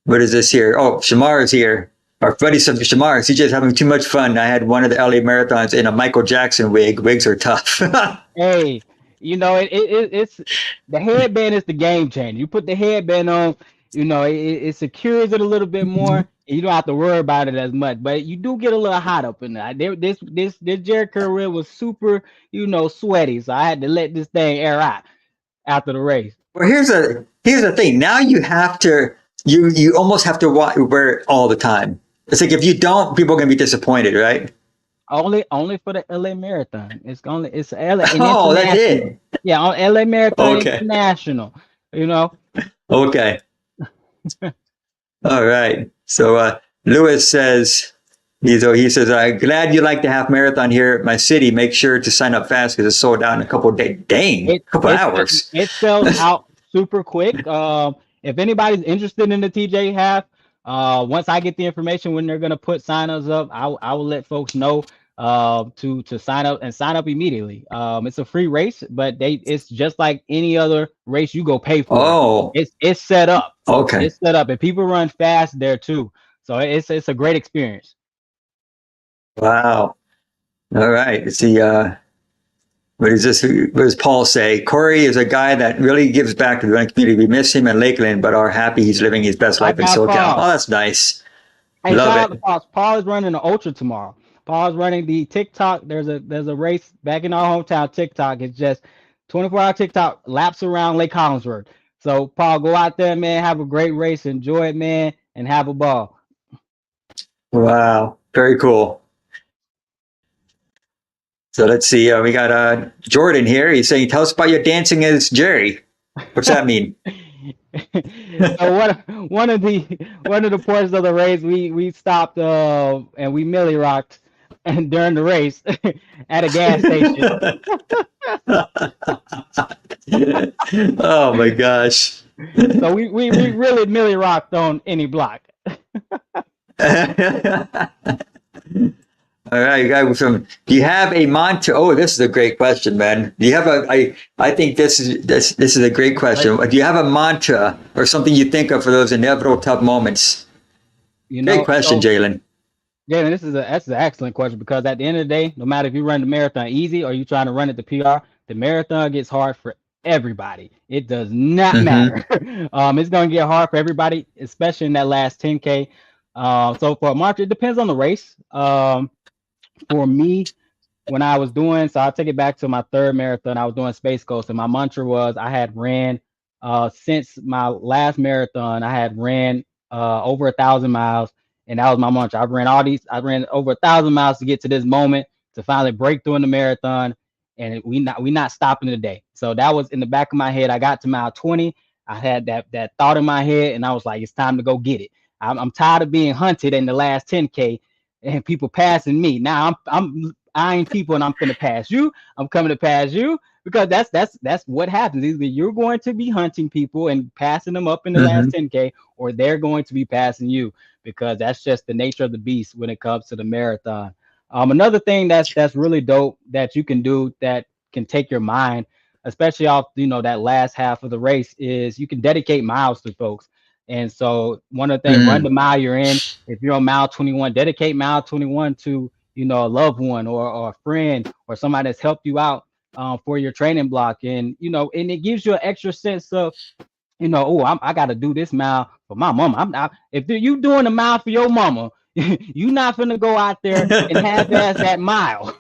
What is this here? Oh, Shamar is here. Our buddy Shamar, CJ's having too much fun. I had one of the LA marathons in a Michael Jackson wig. Wigs are tough. Hey, it's the headband is the game changer. You put the headband on, it secures it a little bit more. And you don't have to worry about it as much, but you do get a little hot up in there. This Jerry Curl reel was super, sweaty, so I had to let this thing air out after the race. Well, here's the thing. Now you have to, you almost have to wear it all the time. It's like if you don't, people are gonna be disappointed, right? Only for the LA Marathon. It's LA. Oh, that's it. Yeah, on LA Marathon International. Okay. All right. So Lewis says, he says, I'm glad you like the half marathon here at my city. Make sure to sign up fast because it's sold out in a couple of days. Dang, a couple hours. It sells out super quick. If anybody's interested in the TJ half, once I get the information when they're going to put sign-ups up, I will let folks know to sign up and sign up immediately. It's a free race, but it's just like any other race you go pay for. Oh, it's set up. Okay, it's set up, and people run fast there too. So it's a great experience. Wow. All right. Let's see. What is this? What does Paul say? Corey is a guy that really gives back to the running community. We miss him in Lakeland, but are happy he's living his best life in SoCal. Oh, that's nice. Hey, love it. Paul is running an ultra tomorrow. Paul's running the TikTok. There's a race back in our hometown. TikTok. It's just 24-hour TikTok laps around Lake Collinsworth. So Paul, go out there, man. Have a great race. Enjoy it, man, and have a ball. Wow, very cool. So let's see. We got Jordan here. He's saying, "Tell us about your dancing as Jerry." What's that mean? So one of the portions of the race, we stopped and we milli rocked and during the race at a gas station. Oh my gosh! So we really milli rocked on any block. All right, guys. Do you have a mantra? Oh, this is a great question, man. Do you have I think this is a great question. Do you have a mantra or something you think of for those inevitable tough moments? Great question, Jalen. Jalen, that's an excellent question because at the end of the day, no matter if you run the marathon easy or you trying to run it the PR, the marathon gets hard for everybody. It does not Mm-hmm. matter. It's gonna get hard for everybody, especially in that last 10K. So for a March, it depends on the race. For me, when I was doing, so I'll take it back to my third marathon. I was doing Space Coast, and my mantra was I had ran since my last marathon, I had ran over 1,000 miles, and that was my mantra. I ran over 1,000 miles to get to this moment to finally break through in the marathon, and we not stopping today. So that was in the back of my head. I got to mile 20. I had that thought in my head, and I was like, it's time to go get it. I'm tired of being hunted in the last 10K and people passing me. Now I'm eyeing people and I'm finna pass you. I'm coming to pass you because that's what happens. Either you're going to be hunting people and passing them up in the last Mm-hmm. 10K, or they're going to be passing you because that's just the nature of the beast when it comes to the marathon. Another thing that's really dope that you can do that can take your mind, especially off that last half of the race, is you can dedicate miles to folks. And so one of the things, run Mm. the mile you're in. If you're on mile 21, dedicate mile 21 to a loved one or a friend or somebody that's helped you out for your training block, and and it gives you an extra sense of oh, I got to do this mile for my mama. I'm not, if you doing a mile for your mama, you not gonna go out there and half-ass that mile.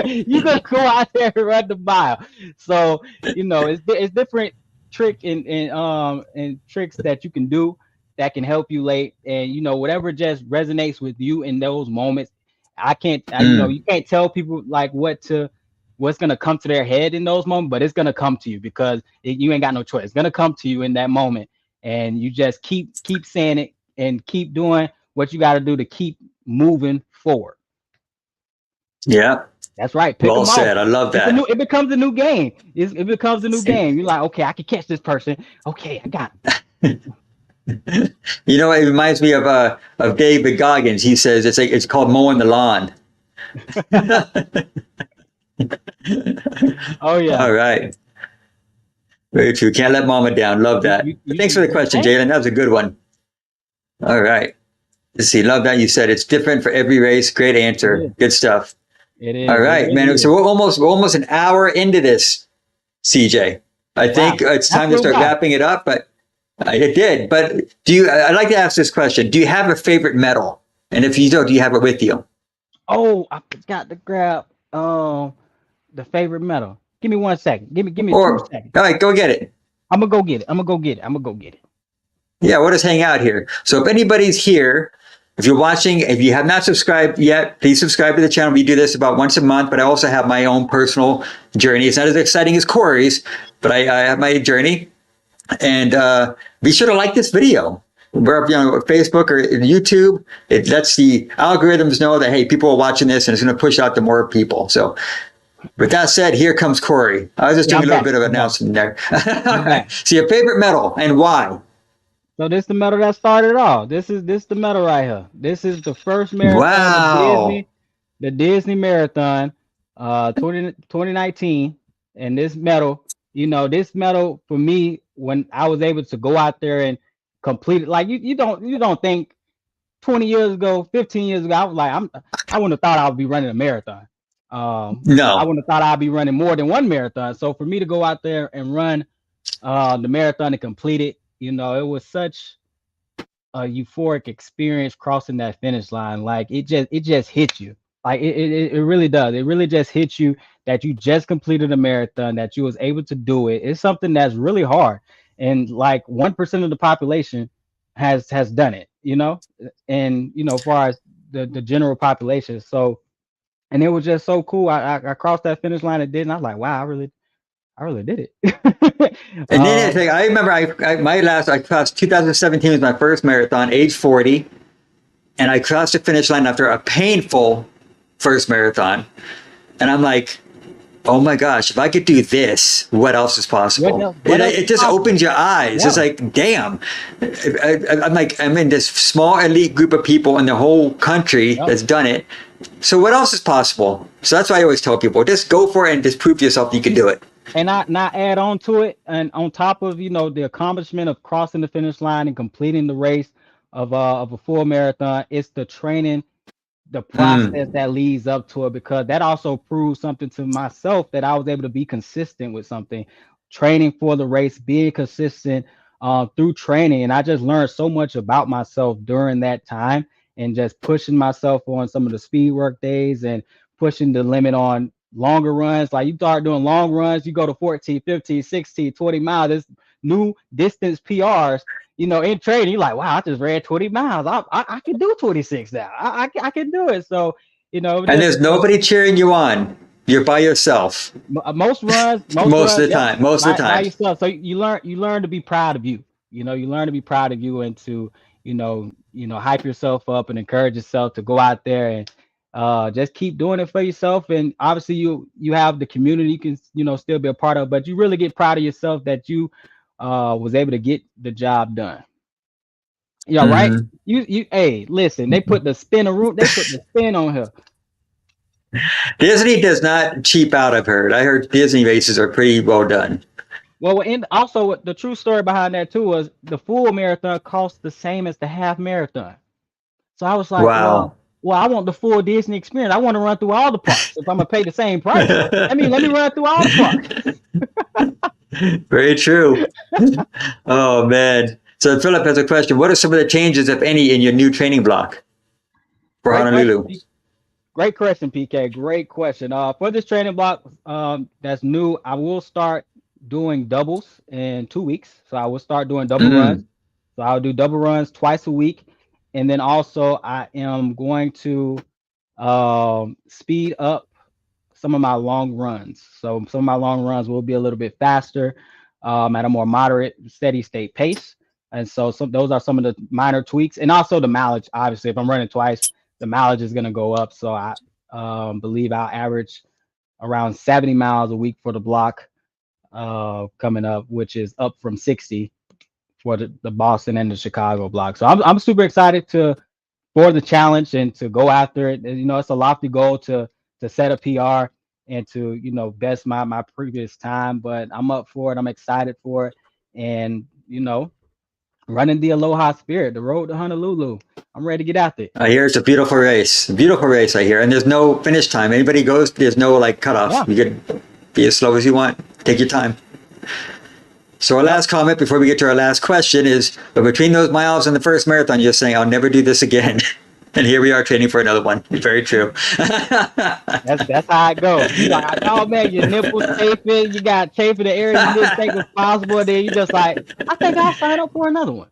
You gonna go out there and run the mile. So it's different and tricks that you can do that can help you late, and whatever just resonates with you in those moments. I can't, Mm. you can't tell people like what's gonna come to their head in those moments, but it's gonna come to you because you ain't got no choice. It's gonna come to you in that moment, and you just keep saying it and keep doing what you got to do to keep moving forward. Yeah. That's right. Pick Well them off. said. I love It's a new. that. It becomes a new game. It becomes a new game. You're like, okay, I can catch this person. Okay, I got him. You know, it reminds me of David Goggins. He says it's called mowing the lawn. Oh yeah. All right. Very true. Can't let mama down. Love You that. you you, Thanks for the you question, can't. Jalen. That was a good one. All right. Let's see. Love that you said it's different for every race. Great It answer. is. Good stuff. It All is. It right, really man. So is. we're almost an hour into this, CJ. I Wow. think it's That time to flew start by. wrapping it up, but it did. But I'd like to ask this question. Do you have a favorite medal? And if you don't, do you have it with you? Oh, I forgot to grab the favorite medal. Give me 1 second. Give me two Or, seconds. all right, go get it. I'm gonna go get it. I'm gonna go get it. I'm gonna go get it. Yeah, we'll just hang out here. So if anybody's here, if you're watching, if you have not subscribed yet, please subscribe to the channel. We do this about once a month, but I also have my own personal journey. It's not as exciting as Corey's, but I have my journey. And be sure to like this video. We're Facebook or YouTube. It lets the algorithms know that, hey, people are watching this and it's going to push out to more people. So with that said, here comes Corey. I was just Yeah, doing I'm a little back. bit of I'm back. announcement there. All I'm back. right. So your favorite medal and why? So this the medal that started it all. This the medal right here. This is the first marathon of Wow. Disney, the Disney Marathon, 2019. And this medal for me, when I was able to go out there and complete it, like you don't think 20 years ago, 15 years ago, I was like, I wouldn't have thought I would be running a marathon. I No. wouldn't have thought I'd be running more than one marathon. So for me to go out there and run the marathon and complete it, it was such a euphoric experience crossing that finish line. Like it just hits you. Like it really does. It really just hits you that you just completed a marathon, that you was able to do it. It's something that's really hard. And like 1% of the population has done it, and far as the general population. So and it was just so cool. I crossed that finish line and did, and I was like, wow, I really did it. And then I remember I crossed 2017 was my first marathon, age 40. And I crossed the finish line after a painful first marathon. And I'm like, oh my gosh, if I could do this, what else is what possible? else? What else is It just possible? opens your eyes. It's Yeah. like, damn. I'm like, I'm in this small elite group of people in the whole country Yep. that's done it. So what else is possible? So that's why I always tell people, just go for it and just prove to yourself that you can do it. And I not add on to it, and on top of the accomplishment of crossing the finish line and completing the race of a full marathon, it's the training, the process Mm, that leads up to it, because that also proves something to myself, that I was able to be consistent with something. training for the race, being consistent through training. And I just learned so much about myself during that time and just pushing myself on some of the speed work days and pushing the limit on longer runs. Like you start doing long runs, you go to 14, 15, 16, 20 miles. There's new distance PRs, in training. You're like, wow, I just ran 20 miles. I can do 26 now. I can do it. So, And just there's nobody cheering you on. You're by yourself most runs, most of the yep, time. Most of the by time. yourself. So you learn to be proud of you. You learn to be proud of you and to, hype yourself up and encourage yourself to go out there and just keep doing it for yourself. And obviously you have the community you can, still be a part of, but you really get proud of yourself that you was able to get the job done. Yeah, right. Mhm. Hey, listen, they put the spin on her. Disney does not cheap out, I've heard. I heard Disney races are pretty well done. Well, and also the true story behind that too was the full marathon cost the same as the half marathon. So I was like, Wow. well, I want the full Disney experience. I want to run through all the parks. If I'm gonna pay the same price, let me run through all the parks. Very true. Oh, man. So Philip has a question. What are some of the changes, if any, in your new training block for Great question. Honolulu? Great question, PK. Great question. For this training block, that's new. I will start doing doubles in 2 weeks. So I will start doing double runs. Mm. So I'll do double runs twice a week, and then also I am going to speed up some of my long runs. So some of my long runs will be a little bit faster, at a more moderate, steady state pace. And so those are some of the minor tweaks, and also the mileage. Obviously, if I'm running twice, the mileage is going to go up. So I believe I'll average around 70 miles a week for the block coming up, which is up from 60 for the Boston and the Chicago block. So I'm super excited for the challenge and to go after it. And, it's a lofty goal to set a PR and to, best my previous time, but I'm up for it. I'm excited for it. And, running the Aloha Spirit, the road to Honolulu. I'm ready to get out there. I hear it's a beautiful race. A beautiful race, I hear. And there's no finish time. Anybody goes, there's no cutoff. Yeah. You can be as slow as you want. Take your time. So our last comment before we get to our last question is, but between those miles and the first marathon, you're saying, I'll never do this again. And here we are training for another one. Very true. That's how it goes. You like, oh man, your nipples chafing, you got chafing the area you didn't think was possible, and then you just like, I think I'll sign up for another one.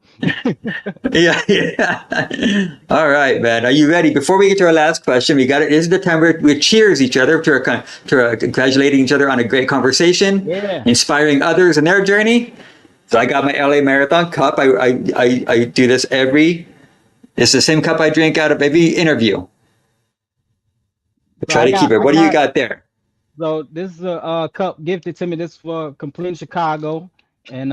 Yeah. All right, man. Are you ready? Before we get to our last question, we got it. This is the time where we cheers each other to congratulating each other on a great conversation, inspiring others in their journey. So I got my LA Marathon cup. I do this it's the same cup I drink out of every interview. Try to keep it. What do you got there? So this is a cup gifted to me. This is for completing Chicago and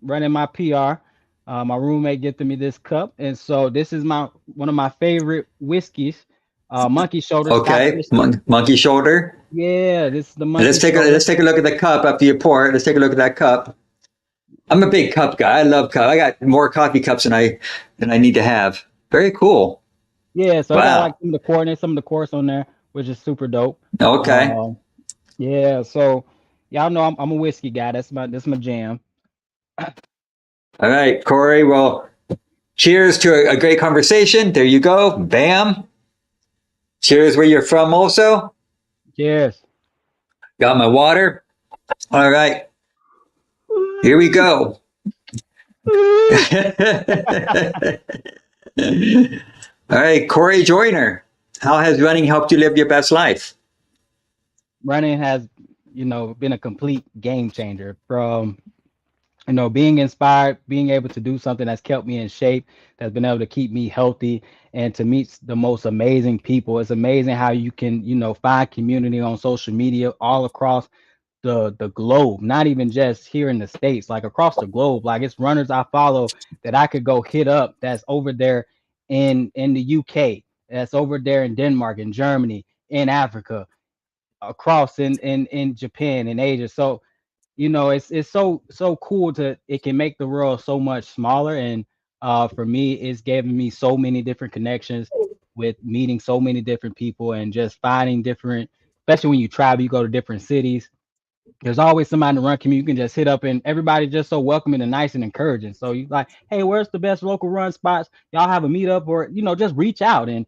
running my PR. My roommate gifted me this cup, and so this is one of my favorite whiskeys, Monkey Shoulder. Okay, Monkey Shoulder. Yeah, this is the Monkey. Let's take a look at the cup after you pour it. Let's take a look at that cup. I'm a big cup guy. I love cup. I got more coffee cups than I need to have. Very cool. Yeah, so I got like some of the coordinates, some of the course on there, which is super dope. Okay. Yeah, so y'all know I'm a whiskey guy. That's my jam. All right, Corey. Well, cheers to a great conversation. There you go. Bam. Cheers where you're from also. Cheers. Got my water. All right. Here we go. All right, Corey Joyner. How has running helped you live your best life? Running has, been a complete game changer from, being inspired, being able to do something that's kept me in shape, that's been able to keep me healthy and to meet the most amazing people. It's amazing how you can, find community on social media all across the globe, not even just here in the States, like across the globe. Like it's runners I follow that I could go hit up that's over there in the UK, that's over there in Denmark, in Germany, in Africa, across in Japan, in Asia. So it's so cool it can make the world so much smaller. And for me, it's given me so many different connections with meeting so many different people and just finding different, especially when you travel, you go to different cities, there's always somebody in the run community you can just hit up, and everybody's just so welcoming and nice and encouraging. So you like, hey, where's the best local run spots? Y'all have a meetup, or just reach out, and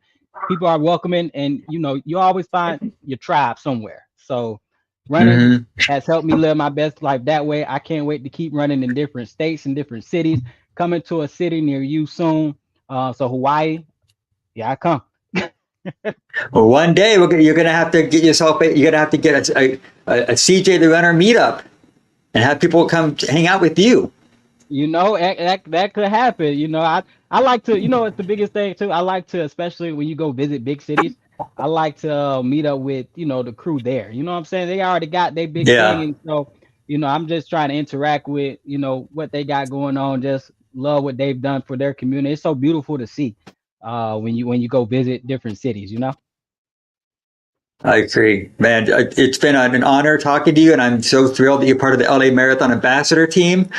people are welcoming, and you always find your tribe somewhere. So running Hmm. has helped me live my best life that way. I can't wait to keep running in different states and different cities. Coming to a city near you soon. So Hawaii, yeah, I come. Well, one day you're going to have to get yourself. You're going to have to get a CJ the Runner meetup and have people come hang out with you. That could happen. I like to, it's the biggest thing too. I like to, especially when you go visit big cities, I like to meet up with, the crew there. You know what I'm saying? They already got their big thing. Yeah, And so, I'm just trying to interact with, what they got going on. Just love what they've done for their community. It's so beautiful to see when you go visit different cities. I agree, man. It's been an honor talking to you, and I'm so thrilled that you're part of the LA Marathon Ambassador team.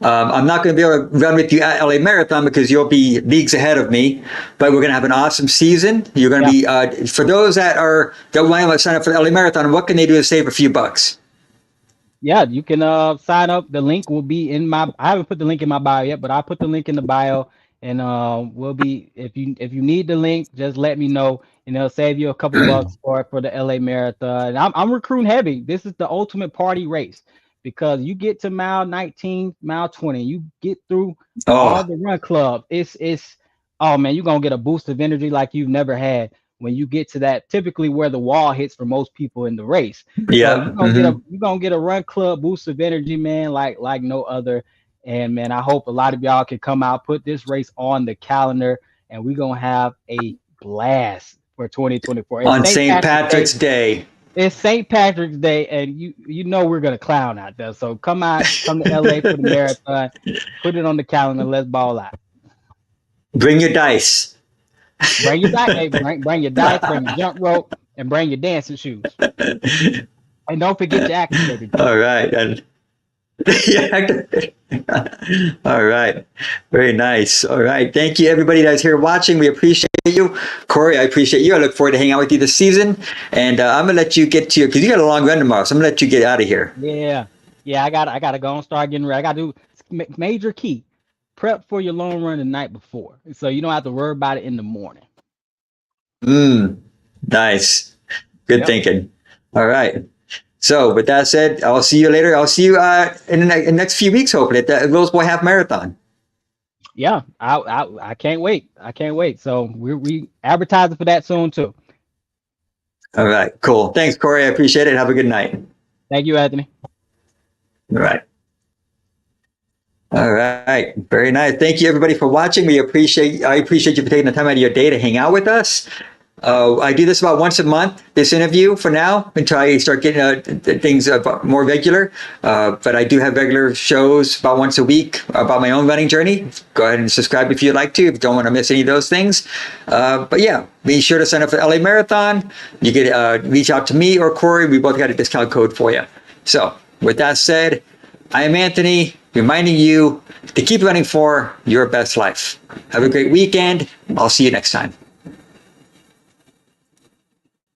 I'm not going to be able to run with you at LA Marathon because you'll be leagues ahead of me, but we're going to have an awesome season. You're going to be, for those that want to sign up for the LA Marathon, what can they do to save a few bucks? Yeah, you can sign up. The link will be I haven't put the link in my bio yet, but I'll put the link in the bio, and we'll be if you need the link, just let me know, and it'll save you a couple bucks for the LA Marathon. I'm recruiting heavy. This is the ultimate party race because you get to mile 19, mile 20, you get through all Oh, the run clubs. It's oh man, you're gonna get a boost of energy like you've never had when you get to that, typically where the wall hits for most people in the race. So yeah. Hmm. you're gonna get a run club boost of energy, man, like no other. And man, I hope a lot of y'all can come out, put this race on the calendar, and we're gonna have a blast for 2024. It's On St. St. Patrick's Day. Patrick's Day. It's St. Patrick's Day, and you know we're gonna clown out there. So come to LA for the marathon, put it on the calendar, let's ball out. Bring your dice. Bring your dice, hey, bring your dice, bring your jump rope, and bring your dancing shoes. And don't forget your activator. All right. Yeah. All right. Very nice. All right. Thank you, everybody that's here watching. We appreciate you. Corey, I appreciate you. I look forward to hanging out with you this season. And I'm going to let you get to because you got a long run tomorrow. So I'm going to let you get out of here. Yeah, I gotta go and start getting ready. I gotta do major key. Prep for your long run the night before. So you don't have to worry about it in the morning. Nice. Good Yep. thinking. All right. So with that said, I'll see you later. I'll see you in the next few weeks, hopefully, at the Rose Bowl Half Marathon. Yeah, I can't wait. I can't wait. So we advertising for that soon too. All right. Cool. Thanks, Corey. I appreciate it. Have a good night. Thank you, Anthony. All right. All right. Very nice. Thank you, everybody, for watching. I appreciate you for taking the time out of your day to hang out with us. I do this about once a month, this interview for now, until I start getting things more regular. But I do have regular shows about once a week about my own running journey. Go ahead and subscribe if you'd like to, if you don't want to miss any of those things. But yeah, be sure to sign up for the LA Marathon. You can reach out to me or Corey. We both got a discount code for you. So with that said, I am Anthony, reminding you to keep running for your best life. Have a great weekend. I'll see you next time.